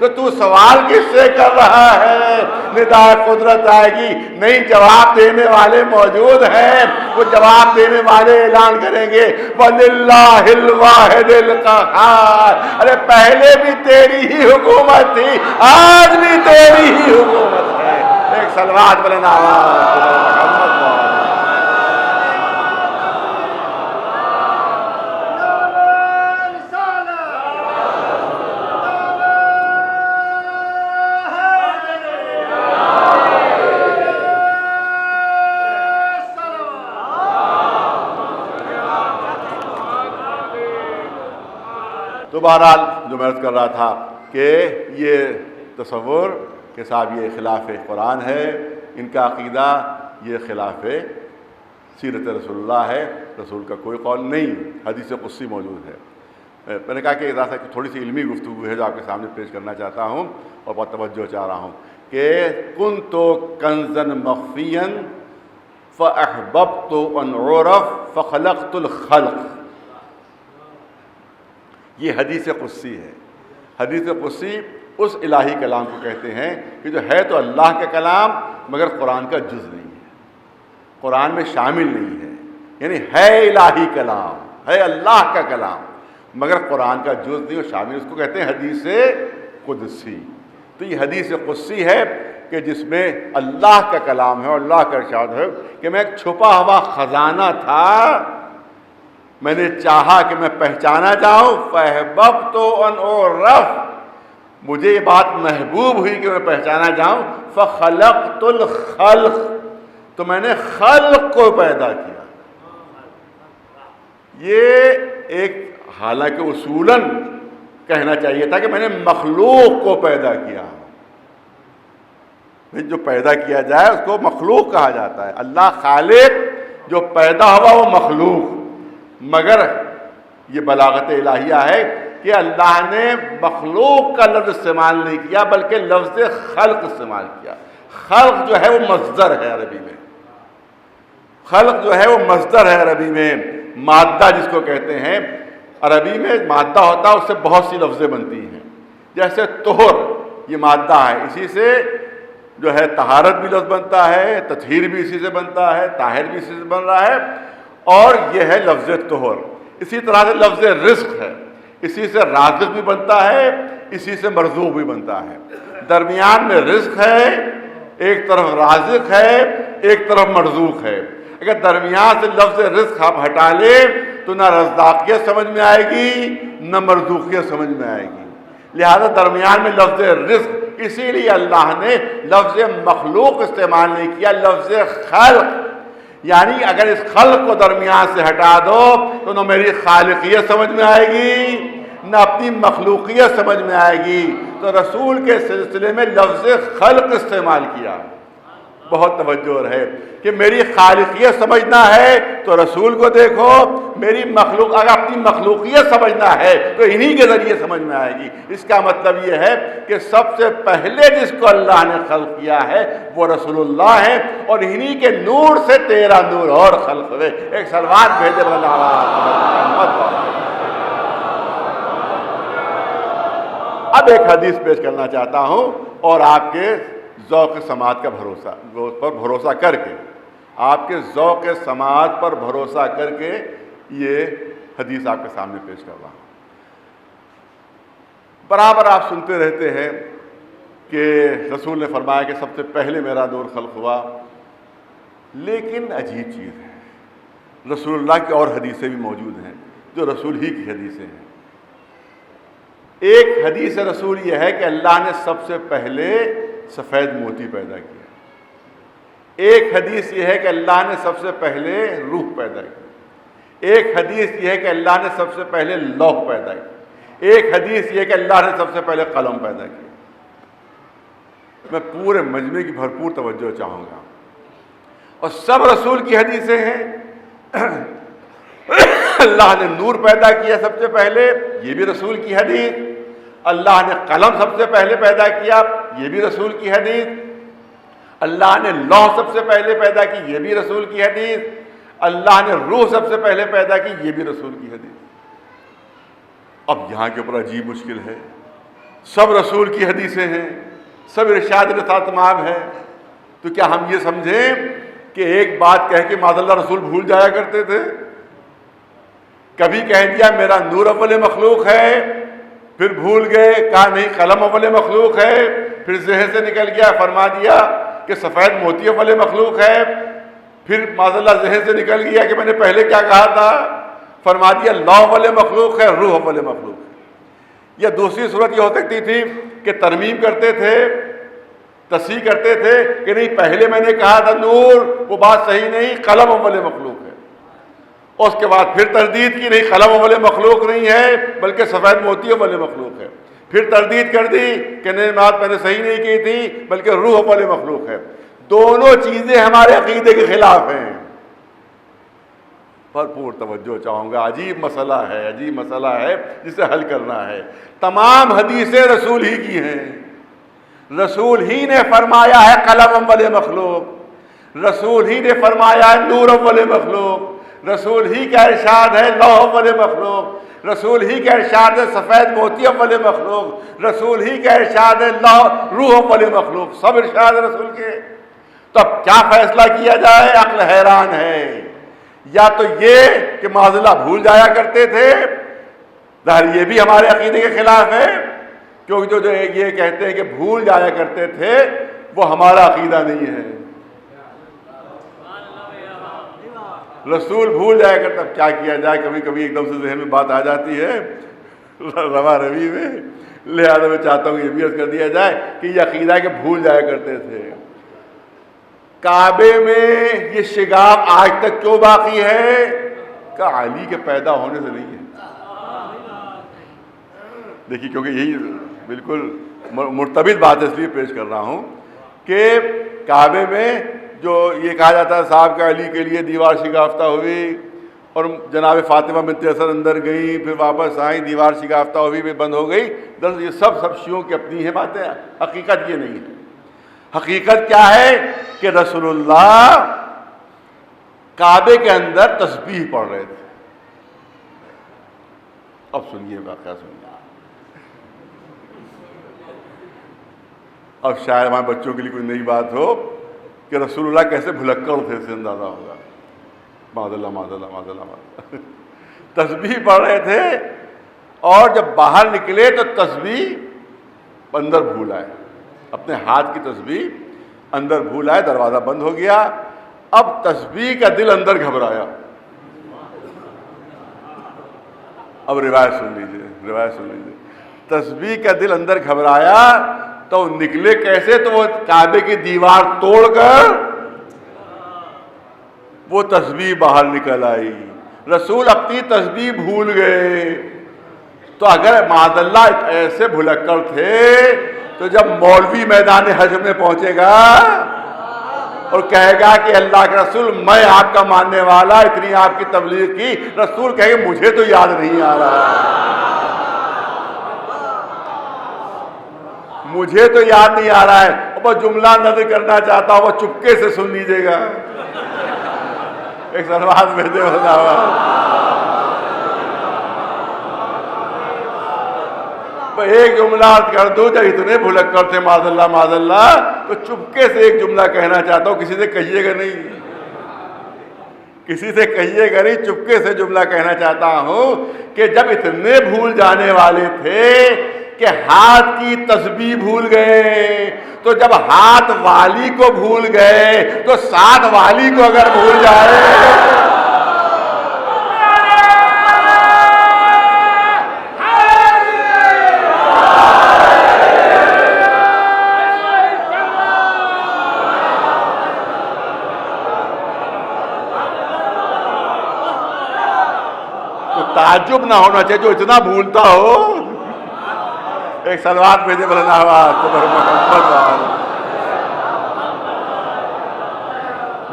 تو سوال کس سے کر رہا ہے؟ ندا قدرت آئے گی، نہیں جواب دینے والے موجود ہیں، وہ جواب دینے والے اعلان کریں گے وَلِلَّهِ الْوَاحِدِ الْقَهَّارِ۔ ارے پہلے بھی تیری ہی حکومت تھی، آج بھی تیری ہی حکومت ہے۔ ایک صلوات بلند آواز تو بہرحال جو میں عرض کر رہا تھا کہ یہ تصور کہ صاحب یہ خلاف قرآن ہے، ان کا عقیدہ یہ خلاف سیرت رسول اللہ ہے، رسول کا کوئی قول نہیں، حدیث قدسی موجود ہے۔ میں نے کہا کہ ذرا تھوڑی سی علمی گفتگو ہے جو آپ کے سامنے پیش کرنا چاہتا ہوں اور بہت توجہ چاہ رہا ہوں کہ کنتو کنزا مخفیا فاحببت ان عرف فخلقت الخلق، یہ حدیث قدسی ہے۔ حدیث قدسی اس الہی کلام کو کہتے ہیں کہ جو ہے تو اللہ کا کلام مگر قرآن کا جز نہیں ہے، قرآن میں شامل نہیں ہے، یعنی ہے الہی کلام، ہے اللہ کا کلام مگر قرآن کا جز نہیں اور شامل، اس کو کہتے ہیں حدیث قدسی۔ تو یہ حدیث قدسی ہے کہ جس میں اللہ کا کلام ہے اور اللہ کا ارشاد ہے کہ میں ایک چھپا ہوا خزانہ تھا، میں نے چاہا کہ میں پہچانا جاؤں، فَأَحْبَبْتُ أَنْ أُعْرَفَ، مجھے یہ بات محبوب ہوئی کہ میں پہچانا جاؤں، فَخَلَقْتُ الْخَلْقَ، تو میں نے خلق کو پیدا کیا۔ یہ ایک حالانکہ اصولاً کہنا چاہیے تھا کہ میں نے مخلوق کو پیدا کیا، جو پیدا کیا جائے اس کو مخلوق کہا جاتا ہے۔ اللہ خالق، جو پیدا ہوا وہ مخلوق، مگر یہ بلاغت الہیہ ہے کہ اللہ نے مخلوق کا لفظ استعمال نہیں کیا بلکہ لفظ خلق استعمال کیا۔ خلق جو ہے وہ مصدر ہے عربی میں، خلق جو ہے وہ مصدر ہے عربی میں، مادہ جس کو کہتے ہیں، عربی میں مادہ ہوتا ہے اس سے بہت سی لفظیں بنتی ہیں، جیسے طہر یہ مادہ ہے، اسی سے جو ہے طہارت بھی لفظ بنتا ہے، تطہیر بھی اسی سے بنتا ہے، طاہر بھی اسی سے بن رہا ہے، اور یہ ہے لفظ طہر۔ اسی طرح سے لفظ رزق ہے، اسی سے رازق بھی بنتا ہے، اسی سے مرزوق بھی بنتا ہے۔ درمیان میں رزق ہے، ایک طرف رازق ہے، ایک طرف مرزوق ہے۔ اگر درمیان سے لفظ رزق آپ ہٹا لیں تو نہ رزاقیت سمجھ میں آئے گی نہ مرزوقیت سمجھ میں آئے گی، لہذا درمیان میں لفظ رزق، اسی لیے اللہ نے لفظ مخلوق استعمال نہیں کیا، لفظ خلق، یعنی اگر اس خلق کو درمیان سے ہٹا دو تو نہ میری خالقیت سمجھ میں آئے گی نہ اپنی مخلوقیت سمجھ میں آئے گی، تو رسول کے سلسلے میں لفظ خلق استعمال کیا۔ بہت توجہ ہے کہ میری خالقیت سمجھنا ہے تو رسول کو دیکھو، میری مخلوق اگر اپنی مخلوقیت سمجھنا ہے تو انہی کے ذریعے سمجھ میں آئے گی۔ اس کا مطلب یہ ہے کہ سب سے پہلے جس کو اللہ نے خلق کیا ہے وہ رسول اللہ ہے، اور انہی کے نور سے تیرا نور اور خلق ہوئے۔ ایک صلوات بھیجے اب ایک حدیث پیش کرنا چاہتا ہوں اور آپ کے ذوق سماعت کا بھروسہ کر کے، آپ کے ذوق سماعت پر بھروسہ کر کے یہ حدیث آپ کے سامنے پیش کر رہا ہوں۔ برابر آپ سنتے رہتے ہیں کہ رسول نے فرمایا کہ سب سے پہلے میرا نور خلق ہوا، لیکن عجیب چیز ہے، رسول اللہ کی اور حدیثیں بھی موجود ہیں جو رسول ہی کی حدیثیں ہیں۔ ایک حدیث رسول یہ ہے کہ اللہ نے سب سے پہلے سفید موتی پیدا کیا، ایک حدیث یہ ہے کہ اللہ نے سب سے پہلے روح پیدا کی، ایک حدیث یہ ہے کہ اللہ نے سب سے پہلے لوح پیدا کیا، ایک حدیث یہ ہے کہ اللہ نے سب سے پہلے قلم پیدا کیا۔ میں پورے مجمع کی بھرپور توجہ چاہوں گا، اور سب رسول کی حدیثیں ہیں۔ اللہ نے نور پیدا کیا سب سے پہلے، یہ بھی رسول کی حدیث۔ اللہ نے قلم سب سے پہلے پیدا کیا، یہ بھی رسول کی حدیث۔ اللہ نے لوح سب سے پہلے پیدا کی، یہ بھی رسول کی حدیث۔ اللہ نے روح سب سے پہلے پیدا کی، یہ بھی رسول کی حدیث۔ اب یہاں کے اوپر عجیب مشکل ہے، سب رسول کی حدیثیں ہیں، سب ارشاد تمام ہے، تو کیا ہم یہ سمجھیں کہ ایک بات کہہ کے معاذ اللہ رسول بھول جایا کرتے تھے؟ کبھی کہہ دیا میرا نور اول مخلوق ہے، پھر بھول گئے، کہا نہیں قلم اول مخلوق ہے، پھر ذہن سے نکل گیا فرما دیا کہ سفید موتی اول مخلوق ہے، پھر معاذ اللہ ذہن سے نکل گیا کہ میں نے پہلے کیا کہا تھا، فرما دیا لوح اول مخلوق ہے، روح اول مخلوق ہے۔ یا دوسری صورت یہ ہو سکتی تھی کہ ترمیم کرتے تھے، تصحیح کرتے تھے کہ نہیں پہلے میں نے کہا تھا نور، وہ بات صحیح نہیں، قلم اول مخلوق ہے۔ اس کے بعد پھر تردید کی، نہیں قلم اول مخلوق نہیں ہے بلکہ سفید موتی اول مخلوق ہے۔ پھر تردید کر دی کہ نہیں بات میں نے صحیح نہیں کی تھی بلکہ روح اول مخلوق ہے۔ دونوں چیزیں ہمارے عقیدے کے خلاف ہیں۔ بھرپور توجہ چاہوں گا، عجیب مسئلہ ہے، عجیب مسئلہ ہے جسے حل کرنا ہے۔ تمام حدیثیں رسول ہی کی ہیں، رسول ہی نے فرمایا ہے قلم اول مخلوق، رسول ہی نے فرمایا ہے نور اول مخلوق، رسول ہی کا ارشاد ہے لوح اول مخلوق، رسول ہی کا ارشاد ہے سفید موتی اول مخلوق، رسول ہی کا ارشاد ہے روح اول مخلوق، سب ارشاد رسول کے۔ تو اب کیا فیصلہ کیا جائے؟ عقل حیران ہے۔ یا تو یہ کہ معاذ اللہ بھول جایا کرتے تھے، ظاہر یہ بھی ہمارے عقیدے کے خلاف ہے، کیونکہ جو یہ کہتے ہیں کہ بھول جایا کرتے تھے وہ ہمارا عقیدہ نہیں ہے۔ رسول بھول جایا کرتا، اب کیا کیا جائے، کبھی کبھی ایک دم سے ذہن میں بات آ جاتی ہے روا روی میں، لہذا میں چاہتا ہوں یہ بھی عرض کر دیا جائے کہ یہ عقیدہ ہے کہ بھول جایا کرتے تھے۔ کعبے میں یہ شگاف آج تک کیوں باقی ہے؟ کہ علی کے پیدا ہونے سے نہیں ہے۔ دیکھیے کیونکہ یہی بالکل مرتبط بات اس لیے پیش کر رہا ہوں کہ کعبے میں جو یہ کہا جاتا ہے صاحب کہ علی کے لیے دیوار شگافتہ ہوئی اور جناب فاطمہ بنت اسد اندر گئی، پھر واپس آئیں، دیوار شگافتہ ہوئی بھی بند ہو گئی، دراصل یہ سب شیعوں کی اپنی ہیں باتیں، حقیقت یہ نہیں ہے۔ حقیقت کیا ہے کہ رسول اللہ کعبے کے اندر تسبیح پڑھ رہے تھے۔ اب سنیے واقعہ سنیے، اب شاید ہمارے بچوں کے لیے کوئی نئی بات ہو کہ رسول اللہ کیسے بھلکڑ تھے، اس سے اندازہ ہوگا۔ معاذ اللہ معاذ اللہ معاذ اللہ، تسبیح پڑھ رہے تھے اور جب باہر نکلے تو تسبیح اندر بھول آئے، اپنے ہاتھ کی تسبیح اندر بھول آئے، دروازہ بند ہو گیا۔ اب تسبیح کا دل اندر گھبرایا۔ اب روایت سن لیجیے، روایت سن لیجیے، تسبیح کا دل اندر گھبرایا تو نکلے کیسے؟ تو وہ کعبے کی دیوار توڑ کر وہ تسبیح باہر نکل آئی۔ رسول اپنی تسبیح بھول گئے۔ تو اگر معاذ اللہ ایسے بھلکڑ تھے تو جب مولوی میدان حشر میں پہنچے گا اور کہے گا کہ اللہ کے رسول میں آپ کا ماننے والا، اتنی آپ کی تبلیغ کی، رسول کہے گا مجھے تو یاد نہیں آ رہا، مجھے تو یاد نہیں آ رہا ہے۔ وہ جملہ نظر کرنا چاہتا ہوں، وہ چپکے سے سن لیجیے گا، ایک سلوات بھیجے ہوتا ہوا، ایک جملہ کر دو، جب اتنے بھلکڑ تھے معاذ اللہ تو چپکے سے ایک جملہ کہنا چاہتا ہوں، کسی سے کہیے گا نہیں، کسی سے کہیے گا نہیں، چپکے سے جملہ کہنا چاہتا ہوں کہ جب اتنے بھول جانے والے تھے کہ ہاتھ کی تسبیح بھول گئے، تو جب ہاتھ والی کو بھول گئے تو ساتھ والی کو اگر بھول جائے، تعجب نہ ہونا چاہیے جو اتنا بھولتا ہو. ایک صلوات بھیجے بلند آواز تو محمد.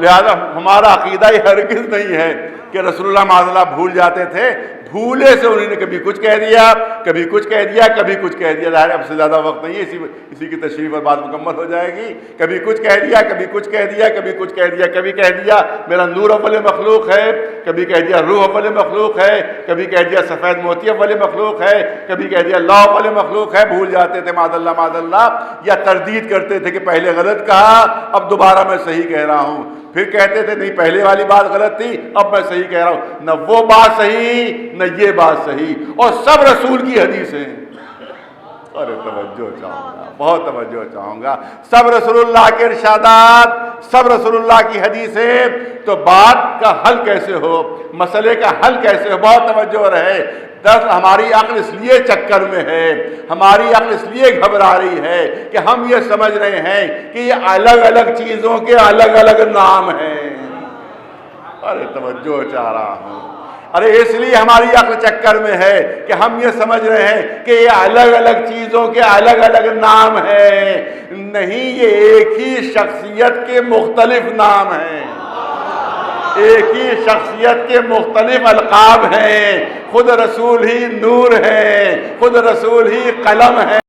لہذا ہمارا عقیدہ یہ ہرگز نہیں ہے کہ رسول اللہ معاذ اللہ بھول جاتے تھے. بھولے سے انہوں نے کبھی کچھ کہہ دیا, کبھی کچھ کہہ دیا, کبھی کچھ کہہ دیا. ظاہر اب سے زیادہ وقت نہیں ہے, اسی کی تشریح پر بات مکمل ہو جائے گی. کبھی کچھ کہہ دیا, کبھی کچھ کہہ دیا, کبھی کچھ کہہ دیا. کبھی کہہ دیا میرا نور اول مخلوق ہے, کبھی کہہ دیا روح اول مخلوق ہے, کبھی کہہ دیا سفید موتی اول مخلوق ہے, کبھی کہہ دیا لا اول مخلوق ہے. بھول جاتے تھے معاذ اللہ, یا تردید کرتے تھے کہ پہلے غلط کہا اب دوبارہ میں صحیح کہہ رہا ہوں. پھر کہتے تھے نہیں پہلے والی بات غلط تھی اب میں صحیح کہہ رہا ہوں. نہ وہ بات صحیح نہ یہ بات صحیح, اور سب رسول کی حدیثیں. ارے توجہ چاہوں گا, بہت توجہ چاہوں گا. سب رسول اللہ کے ارشادات, سب رسول اللہ کی حدیثیں. تو بات کا حل کیسے ہو, مسئلے کا حل کیسے ہو, بہت توجہ رہے. دراصل ہماری عقل اس لیے چکر میں ہے, ہماری عقل اس لیے گھبرا رہی ہے کہ ہم یہ سمجھ رہے ہیں کہ یہ الگ الگ چیزوں کے الگ الگ نام ہیں. ارے توجہ چاہ رہا ہوں. ارے اس لیے ہماری عقل چکر میں ہے کہ ہم یہ سمجھ رہے ہیں کہ یہ الگ الگ چیزوں کے الگ الگ نام ہیں. نہیں, یہ ایک ہی شخصیت کے مختلف نام ہیں, ایک ہی شخصیت کے مختلف القاب ہیں. خود رسول ہی نور ہے, خود رسول ہی قلم ہے,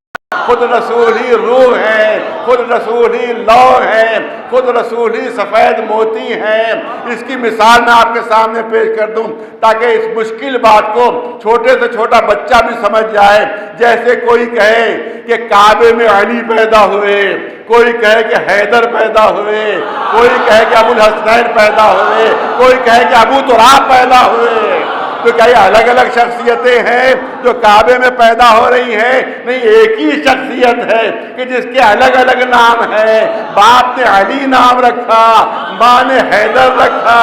خود رسول ہی روح ہے, خود رسول ہی لوح ہے, خود رسول ہی سفید موتی ہیں. اس کی مثال میں آپ کے سامنے پیش کر دوں تاکہ اس مشکل بات کو چھوٹے سے چھوٹا بچہ بھی سمجھ جائے. جیسے کوئی کہے کہ کعبے میں علی پیدا ہوئے, کوئی کہے کہ حیدر پیدا ہوئے, کوئی کہے کہ ابو الحسنین پیدا ہوئے, کوئی کہے کہ ابو تراب پیدا ہوئے. تو کیا یہ الگ الگ شخصیتیں ہیں جو کعبے میں پیدا ہو رہی ہیں؟ نہیں, ایک ہی شخصیت ہے کہ جس کے الگ الگ نام ہیں. باپ نے علی نام رکھا, ماں نے حیدر رکھا,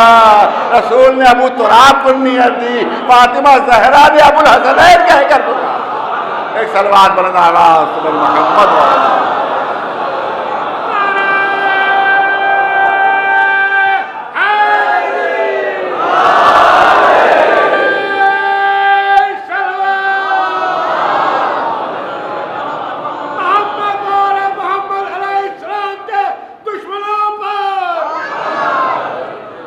رسول نے ابو تراب کنیت دی, فاطمہ زہرا نے ابو الحسنین کہہ کر پکارا. ایک صلوات بلند آواز سبحان محمد.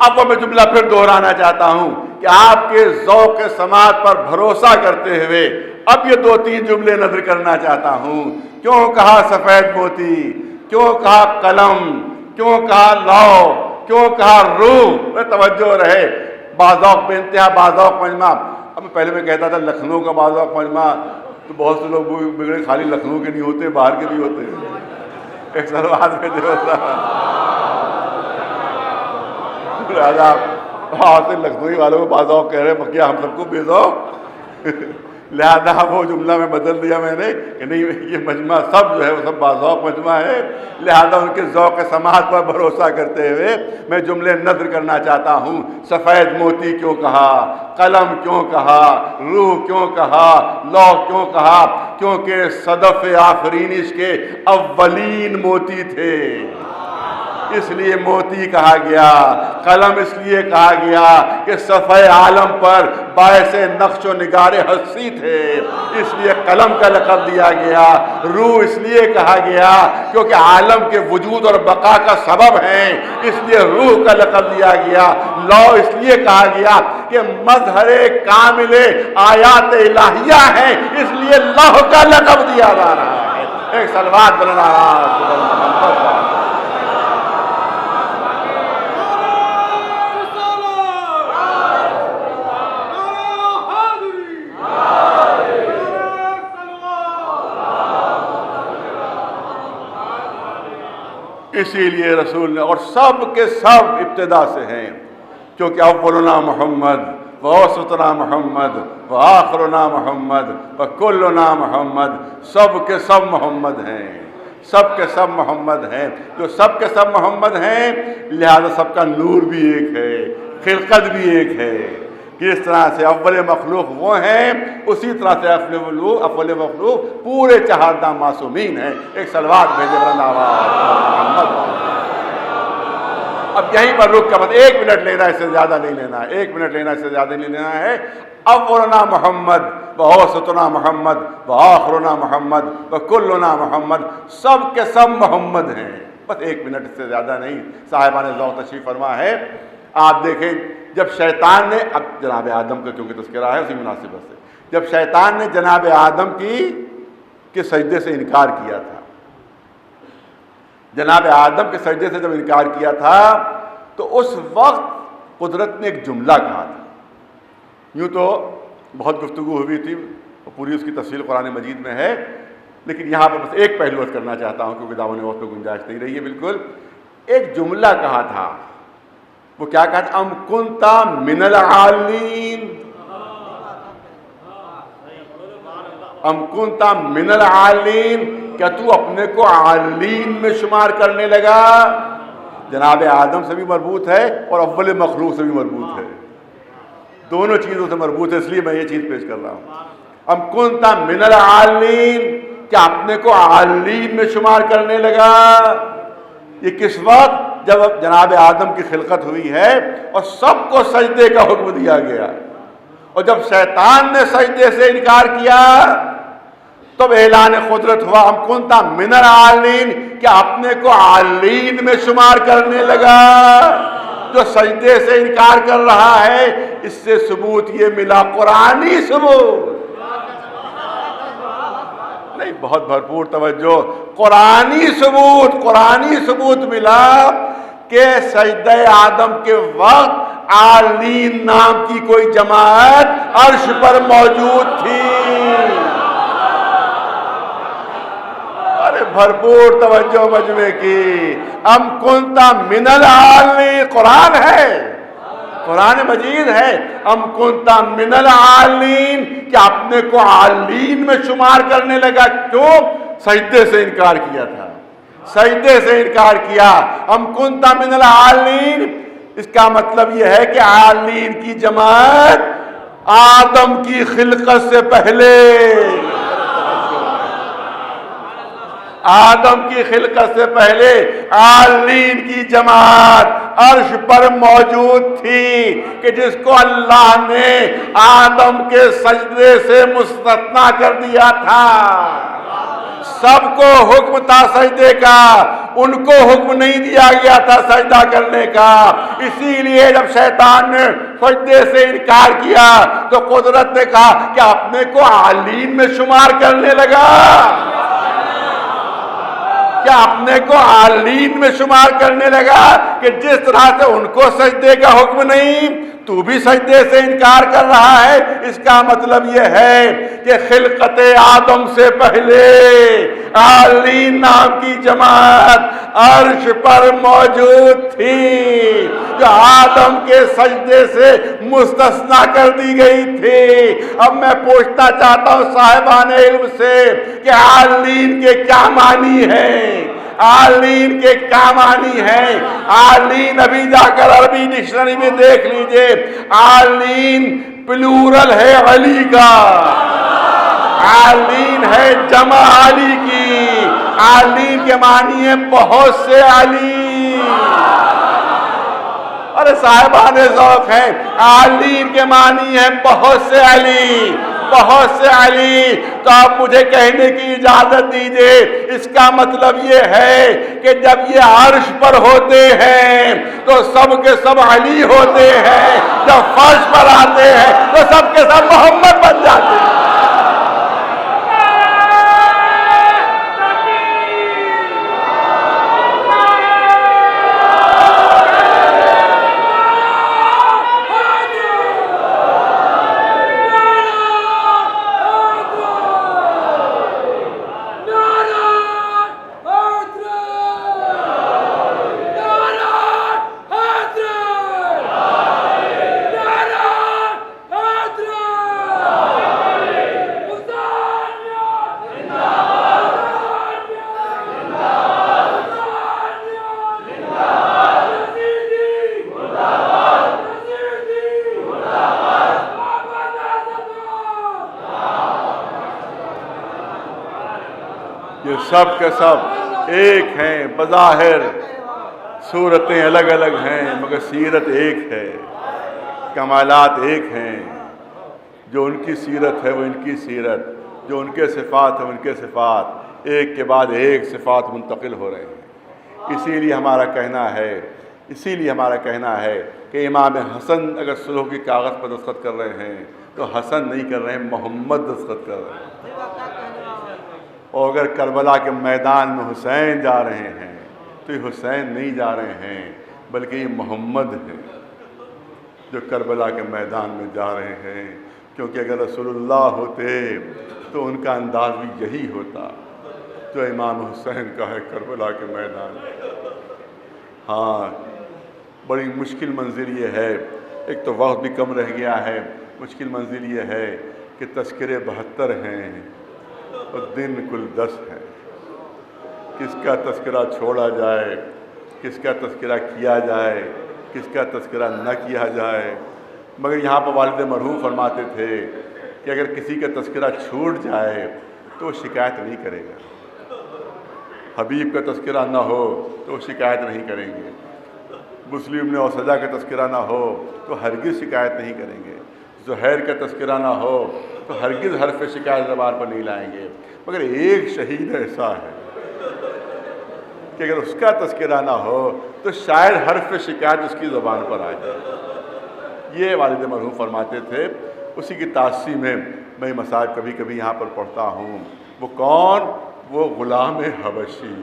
اب وہ میں جملہ پھر دہرانا چاہتا ہوں کہ آپ کے ذوق سماعت پر بھروسہ کرتے ہوئے اب یہ 2-3 جملے نظر کرنا چاہتا ہوں. کیوں کہا سفید موتی, کیوں کہا قلم, کیوں کہا لو, کیوں کہا روح. توجہ رہے. باذوق بے انتہا باذوق مجمع. اب پہلے میں کہتا تھا لکھنؤ کا باذوق مجمع, تو بہت سے لوگ بگڑے خالی لکھنؤ کے نہیں ہوتے, باہر کے بھی ہوتے ہیں. ایک سلوات میں ہوتا لہٰذا لکھنؤی والوں کو باذوق کہہ رہے ہیں, کیا ہم سب کو بے ذوق. لہذا وہ جملہ میں بدل دیا میں نے کہ نہیں, یہ مجمع سب جو ہے وہ سب باذوق مجمع ہے. لہذا ان کے ذوق سماعت پر بھروسہ کرتے ہوئے میں جملے نظر کرنا چاہتا ہوں. سفید موتی کیوں کہا, قلم کیوں کہا, روح کیوں کہا, لوح کیوں کہا؟ کیونکہ صدف آفرینش کے اولین موتی تھے, اس لیے موتی کہا گیا. قلم اس لیے کہا گیا کہ صفحہ عالم پر باعث نقش و نگار ہستی تھے, اس لیے قلم کا لقب دیا گیا. روح اس لیے کہا گیا کیونکہ عالم کے وجود اور بقا کا سبب ہیں, اس لیے روح کا لقب دیا گیا. لو اس لیے کہا گیا کہ مظہر کامل آیات الہیہ ہیں, اس لیے لوح کا لقب دیا جا رہا ہے. ایک صلوات بلند آواز. اسی لیے رسول نے, اور سب کے سب ابتدا سے ہیں, کیونکہ اولنا محمد ووسطنا محمد وآخرنا محمد وکلنا محمد. سب کے سب محمد ہیں, سب کے سب محمد ہیں. جو سب کے سب محمد ہیں لہذا سب کا نور بھی ایک ہے, خلقت بھی ایک ہے. کس طرح سے اول مخلوق وہ ہیں, اسی طرح سے اول مخلوق پورے 4 معصومین ہیں. ایک صلوات بھیجے بلند آواز. اب یہیں پر رک کر 1 منٹ لینا, اس سے زیادہ نہیں لینا ہے, 1 منٹ لینا, اس سے زیادہ نہیں لینا ہے. اولنا محمد وأوسطنا محمد وآخرنا محمد وکلنا محمد، سب کے سب محمد ہیں. بس 1 منٹ سے زیادہ نہیں. صاحبان ذوق تشریف فرما ہے. آپ دیکھیں جب شیطان نے، اب جناب آدم کا کیونکہ تذکرہ ہے اسی مناسبت سے، جب شیطان نے جناب آدم کے سجدے سے انکار کیا تھا، جناب آدم کے سجدے سے جب انکار کیا تھا تو اس وقت قدرت نے ایک جملہ کہا تھا. یوں تو بہت گفتگو ہوئی تھی، پوری اس کی تفصیل قرآن مجید میں ہے، لیکن یہاں پر بس ایک پہلو عرض کرنا چاہتا ہوں کیونکہ دعوت وقت پہ گنجائش نہیں رہی ہے. بالکل ایک جملہ کہا تھا. وہ کیا کہا تھا؟ ام کنت من العالین، ام کنت من العالین، کیا تو اپنے کو عالین میں شمار کرنے لگا؟ جناب آدم سے بھی مربوط ہے اور اول مخلوق سے بھی مربوط ہے، دونوں چیزوں سے مربوط ہے، اس لیے میں یہ چیز پیش کر رہا ہوں. ام کنت من العالین، کیا اپنے کو عالین میں شمار کرنے لگا؟ یہ کس وقت؟ جب جناب آدم کی خلقت ہوئی ہے اور سب کو سجدے کا حکم دیا گیا، اور جب شیطان نے سجدے سے انکار کیا تب اعلان قدرت ہوا ام کنت من العالین، کیا اپنے کو عالین میں شمار کرنے لگا؟ جو سجدے سے انکار کر رہا ہے اس سے ثبوت یہ ملا، قرآنی ثبوت نہیں، بہت بھرپور توجہ، قرآنی ثبوت ملا کہ سجدہ آدم کے وقت عالین نام کی کوئی جماعت عرش پر موجود تھی. ارے بھرپور توجہ مجمع کی. ام کنت من العالین، قرآن ہے، قرآن مجید ہے. ام کنت من العالین، کہ اپنے کو عالین میں شمار کرنے لگا. کیوں؟ سجدے سے انکار کیا تھا، سجدے سے انکار کیا. ام کنت من العالین، اس کا مطلب یہ ہے کہ عالین کی جماعت آدم کی خلقت سے پہلے، آدم کی خلقت سے پہلے عالین کی جماعت عرش پر موجود تھی، کہ جس کو اللہ نے آدم کے سجدے سے مستثنیٰ کر دیا تھا. سب کو حکم تھا سجدے کا، ان کو حکم نہیں دیا گیا تھا سجدہ کرنے کا. اسی لیے جب شیطان نے سجدے سے انکار کیا تو قدرت نے کہا کہ اپنے کو عالین میں شمار کرنے لگا. کیا اپنے کو عالین میں شمار کرنے لگا کہ جس طرح سے ان کو سجدے کا حکم نہیں تو بھی سجدے سے انکار کر رہا ہے. اس کا مطلب یہ ہے کہ خلقت آدم سے پہلے عالین نام کی جماعت عرش پر موجود تھی، جو آدم کے سجدے سے مستثنیٰ کر دی گئی تھی. اب میں پوچھنا چاہتا ہوں صاحبان علم سے کہ عالین کے کیا معنی ہیں؟ عالین کے کیا معنی ہیں؟ عالین ابھی جا کر عربی ڈکشنری میں دیکھ لیجئے. عالین پلورل ہے علی کا، عالین ہے جمع علی کی. عالین کے معنی ہے بہت سے علی. ارے صاحبان ذوق ہیں، عالین کے معنی ہے بہت سے علی، بہت سے علی. تو آپ مجھے کہنے کی اجازت دیجئے، اس کا مطلب یہ ہے کہ جب یہ عرش پر ہوتے ہیں تو سب کے سب علی ہوتے ہیں، جب فرش پر آتے ہیں تو سب کے سب محمد بن جاتے ہیں. سب کے سب ایک ہیں، بظاہر صورتیں الگ الگ ہیں مگر سیرت ایک ہے، کمالات ایک ہیں. جو ان کی سیرت ہے وہ ان کی سیرت، جو ان کے صفات ہیں ان کے صفات، ایک کے بعد ایک صفات منتقل ہو رہے ہیں۔ اسی لیے ہمارا کہنا ہے کہ امام حسن اگر صلح کے کاغذ پر دستخط کر رہے ہیں تو حسن نہیں کر رہے ہیں، محمد دستخط کر رہے ہیں۔ اور اگر کربلا کے میدان میں حسین جا رہے ہیں تو یہ حسین نہیں جا رہے ہیں بلکہ یہ محمد ہیں جو کربلا کے میدان میں جا رہے ہیں، کیونکہ اگر رسول اللہ ہوتے تو ان کا انداز بھی یہی ہوتا جو امام حسین کا ہے کربلا کے میدان میں۔ ہاں، بڑی مشکل منزل یہ ہے، ایک تو وقت بھی کم رہ گیا ہے، مشکل منزل یہ ہے کہ تذکرے 72 ہیں اور دن کل 10 ہیں۔ کس کا تذکرہ چھوڑا جائے، کس کا تذکرہ کیا جائے، کس کا تذکرہ نہ کیا جائے۔ مگر یہاں پر والد مرحوم فرماتے تھے کہ اگر کسی کا تذکرہ چھوٹ جائے تو وہ شکایت نہیں کرے گا۔ حبیب کا تذکرہ نہ ہو تو وہ شکایت نہیں کریں گے، مسلم بن اوسجہ کا تذکرہ نہ ہو تو ہرگز شکایت نہیں کریں گے، زہیر کا تذکرہ نہ ہو تو ہرگز حرف شکایت زبان پر نہیں لائیں گے۔ مگر ایک شہید ایسا ہے کہ اگر اس کا تذکرہ نہ ہو تو شاید حرف شکایت اس کی زبان پر آ جائے۔ یہ والد مرحوم فرماتے تھے۔ اسی کی تاثیر میں میں مسائل کبھی کبھی یہاں پر پڑھتا ہوں۔ وہ کون؟ وہ غلام حبشی،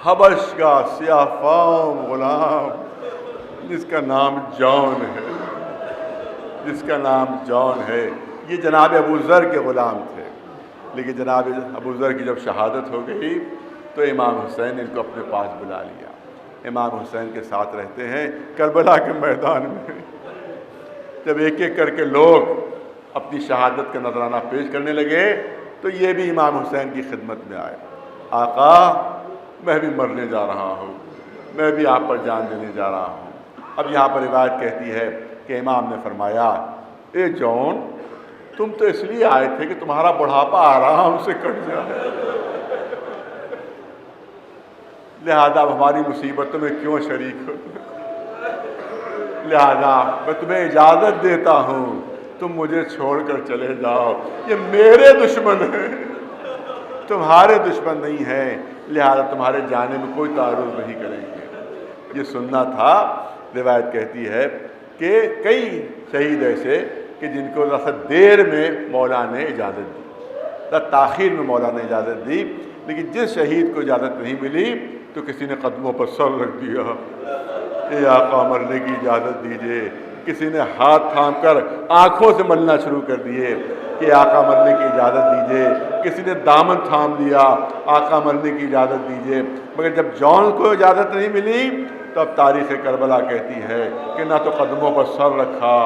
حبش کا سیاہ فام غلام جس کا نام جون ہے، جس کا نام جون ہے۔ یہ جناب ابو ذر کے غلام تھے، لیکن جناب ابو ذر کی جب شہادت ہو گئی تو امام حسین نے ان کو اپنے پاس بلا لیا۔ امام حسین کے ساتھ رہتے ہیں کربلا کے میدان میں۔ جب ایک ایک کر کے لوگ اپنی شہادت کا نذرانہ پیش کرنے لگے تو یہ بھی امام حسین کی خدمت میں آئے۔ آقا، میں بھی مرنے جا رہا ہوں، میں بھی آپ پر جان دینے جا رہا ہوں۔ اب یہاں پر روایت کہتی ہے کہ امام نے فرمایا، اے جون، تم تو اس لیے آئے تھے کہ تمہارا بڑھاپا آرام سے کٹ جائے، لہذا اب ہماری مصیبتوں میں کیوں شریک ہو؟ لہذا میں تمہیں اجازت دیتا ہوں، تم مجھے چھوڑ کر چلے جاؤ۔ یہ میرے دشمن ہیں، تمہارے دشمن نہیں ہیں، لہذا تمہارے جانے میں کوئی تعارض نہیں کریں گے۔ یہ سننا تھا۔ روایت کہتی ہے کہ کئی شہید ایسے کہ جن کو ذرا دیر میں مولا نے اجازت دی، ذرا تاخیر میں مولا نے اجازت دی، لیکن جس شہید کو اجازت نہیں ملی تو کسی نے قدموں پر سر رکھ دیا، اے آقا مرنے کی اجازت دیجئے۔ کسی نے ہاتھ تھام کر آنکھوں سے ملنا شروع کر دیے کہ آقا مرنے کی اجازت دیجئے۔ کسی نے دامن تھام لیا، آقا مرنے کی اجازت دیجئے۔ مگر جب جون کو اجازت نہیں ملی تو اب تاریخ کربلا کہتی ہے کہ نہ تو قدموں پر سر رکھا،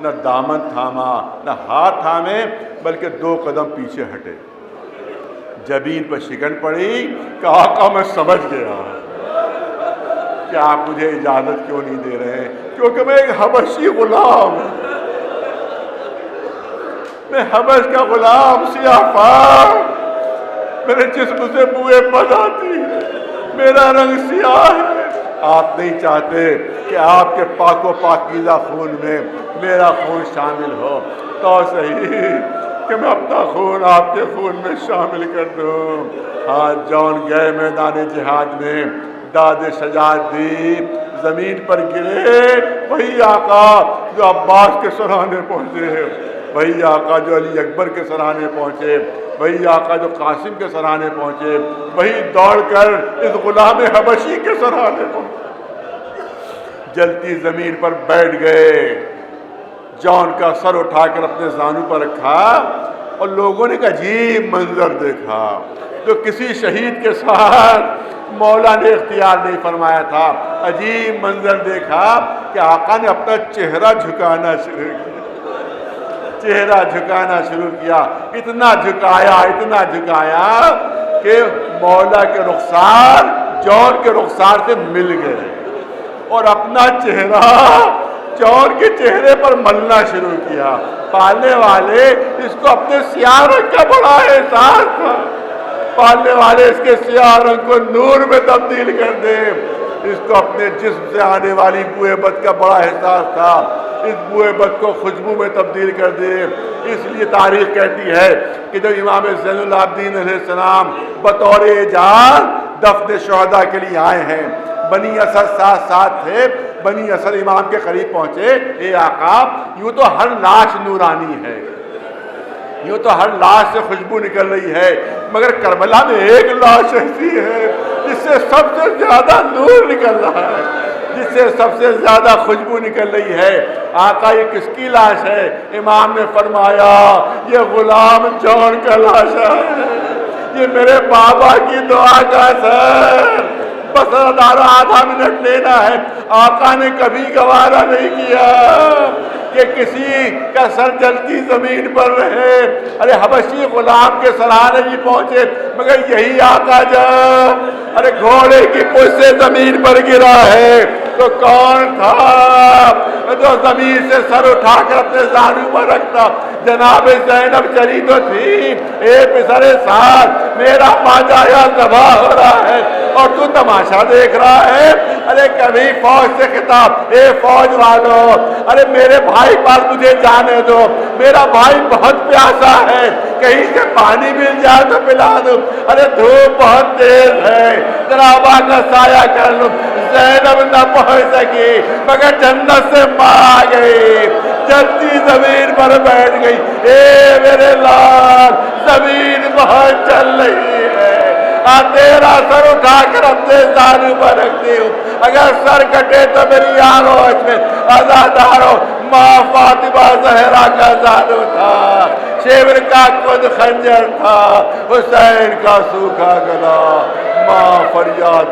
نہ دامن تھاما، نہ ہاتھ تھامے، بلکہ 2 قدم پیچھے ہٹے۔ جبین پر شکن پڑی کہ آقا میں سمجھ گیا کہ آپ مجھے اجازت کیوں نہیں دے رہے ہیں، کیونکہ میں ایک حبشی غلام ہوں، میں حبش کا غلام، سیاہ فام، میرے جسم سے بوئے بد آتی ہے، میرا رنگ سیاہ ہے۔ آپ نہیں چاہتے کہ آپ کے پاک و پاکیزہ خون میں میرا خون شامل ہو، تو صحیح کہ میں اپنا خون آپ کے خون میں شامل کر دوں۔ ہاں، جون گئے میدان جہاد میں، داد شجاعت دی، زمین پر گرے، وہی آقا جو عباس کے سرانے پہنچے، وہی آقا جو علی اکبر کے سرانے پہنچے، وہی آقا جو قاسم کے سرانے پہنچے، وہی دوڑ کر اس غلام حبشی کے سرانے پہنچے۔ جلتی زمین پر بیٹھ گئے، جون کا سر اٹھا کر اپنے زانو پر رکھا، اور لوگوں نے ایک عجیب منظر دیکھا جو کسی شہید کے ساتھ مولا نے اختیار نہیں فرمایا تھا۔ عجیب منظر دیکھا کہ آقا نے اپنا چہرہ جھکانا شروع کیا، چہرہ جھکانا شروع کیا، اتنا جھکایا کہ مولا کے رخسار جون کے رخسار سے مل گئے، اور اپنا چہرہ جون کے چہرے پر ملنا شروع کیا۔ پالنے والے اس کو اپنے سیاہ رنگ کا بڑا احساس تھا، پالنے والے اس کے سیاہ رنگ کو نور میں تبدیل کر دے۔ اس کو اپنے جسم سے آنے والی بوئے بد کا بڑا احساس تھا، اس بوئے بد کو خوشبو میں تبدیل کر دے۔ اس لیے تاریخ کہتی ہے کہ جب امام زین العابدین علیہ السلام بطور جان دفن شہداء کے لیے آئے ہیں، بنی اسد ساتھ ساتھ تھے، بنی اسد امام کے قریب پہنچے، اے آقا یوں تو ہر لاش نورانی ہے، یوں تو ہر لاش سے خوشبو نکل رہی ہے، مگر کربلا میں ایک لاش ایسی ہے جس سے سب سے زیادہ نور نکل رہا ہے، جس سے سب سے زیادہ خوشبو نکل رہی ہے۔ آقا یہ کس کی لاش ہے؟ امام نے فرمایا یہ غلام جون کا لاش ہے، یہ میرے بابا کی دعا کا اثر۔ بس آدھا منٹ لینا ہے۔ آقا نے کبھی گوارا نہیں کیا کہ کسی کا سر جلتی زمین پر رہے۔ ارے حبشی غلام کے سرانے نہیں پہنچے، مگر یہی آقا جب ارے گھوڑے کی پشت سے زمین پر گرا ہے تو کون تھا جو زمین سے سر اٹھا کر اپنے زانو پر رکھتا؟ جناب زینب چلی تو تھی، اے پسر ساتھ میرا ماجایا ذبح ہو رہا ہے اور تو تماشا دیکھ رہا ہے۔ ارے کبھی فوج سے خطاب، اے فوج والوں، ارے میرے بھائی پاس مجھے جانے دو، میرا بھائی بہت پیاسا ہے، کہیں سے پانی مل جائے تو پلا دو، ارے دھوپ بہت تیز ہے، ذرا ہوا کا سایہ کر لو۔ زینب نہ پہنچ سکی مگر جنت سے ماں آ گئی، جلتی زمین پر بیٹھ گئی۔ اے میرے لال، زمین بہت چل رہی ہے، تیرا سر اٹھا کر اپنے زانو پر رکھتی ہوں، اگر سر کٹے تو میری آنکھوں میں آزادارو۔ ماں فاطمہ زہرا کا زانو تھا، شیور کا خود خنجر تھا، حسین کا سوکھا گلا، ماں فریاد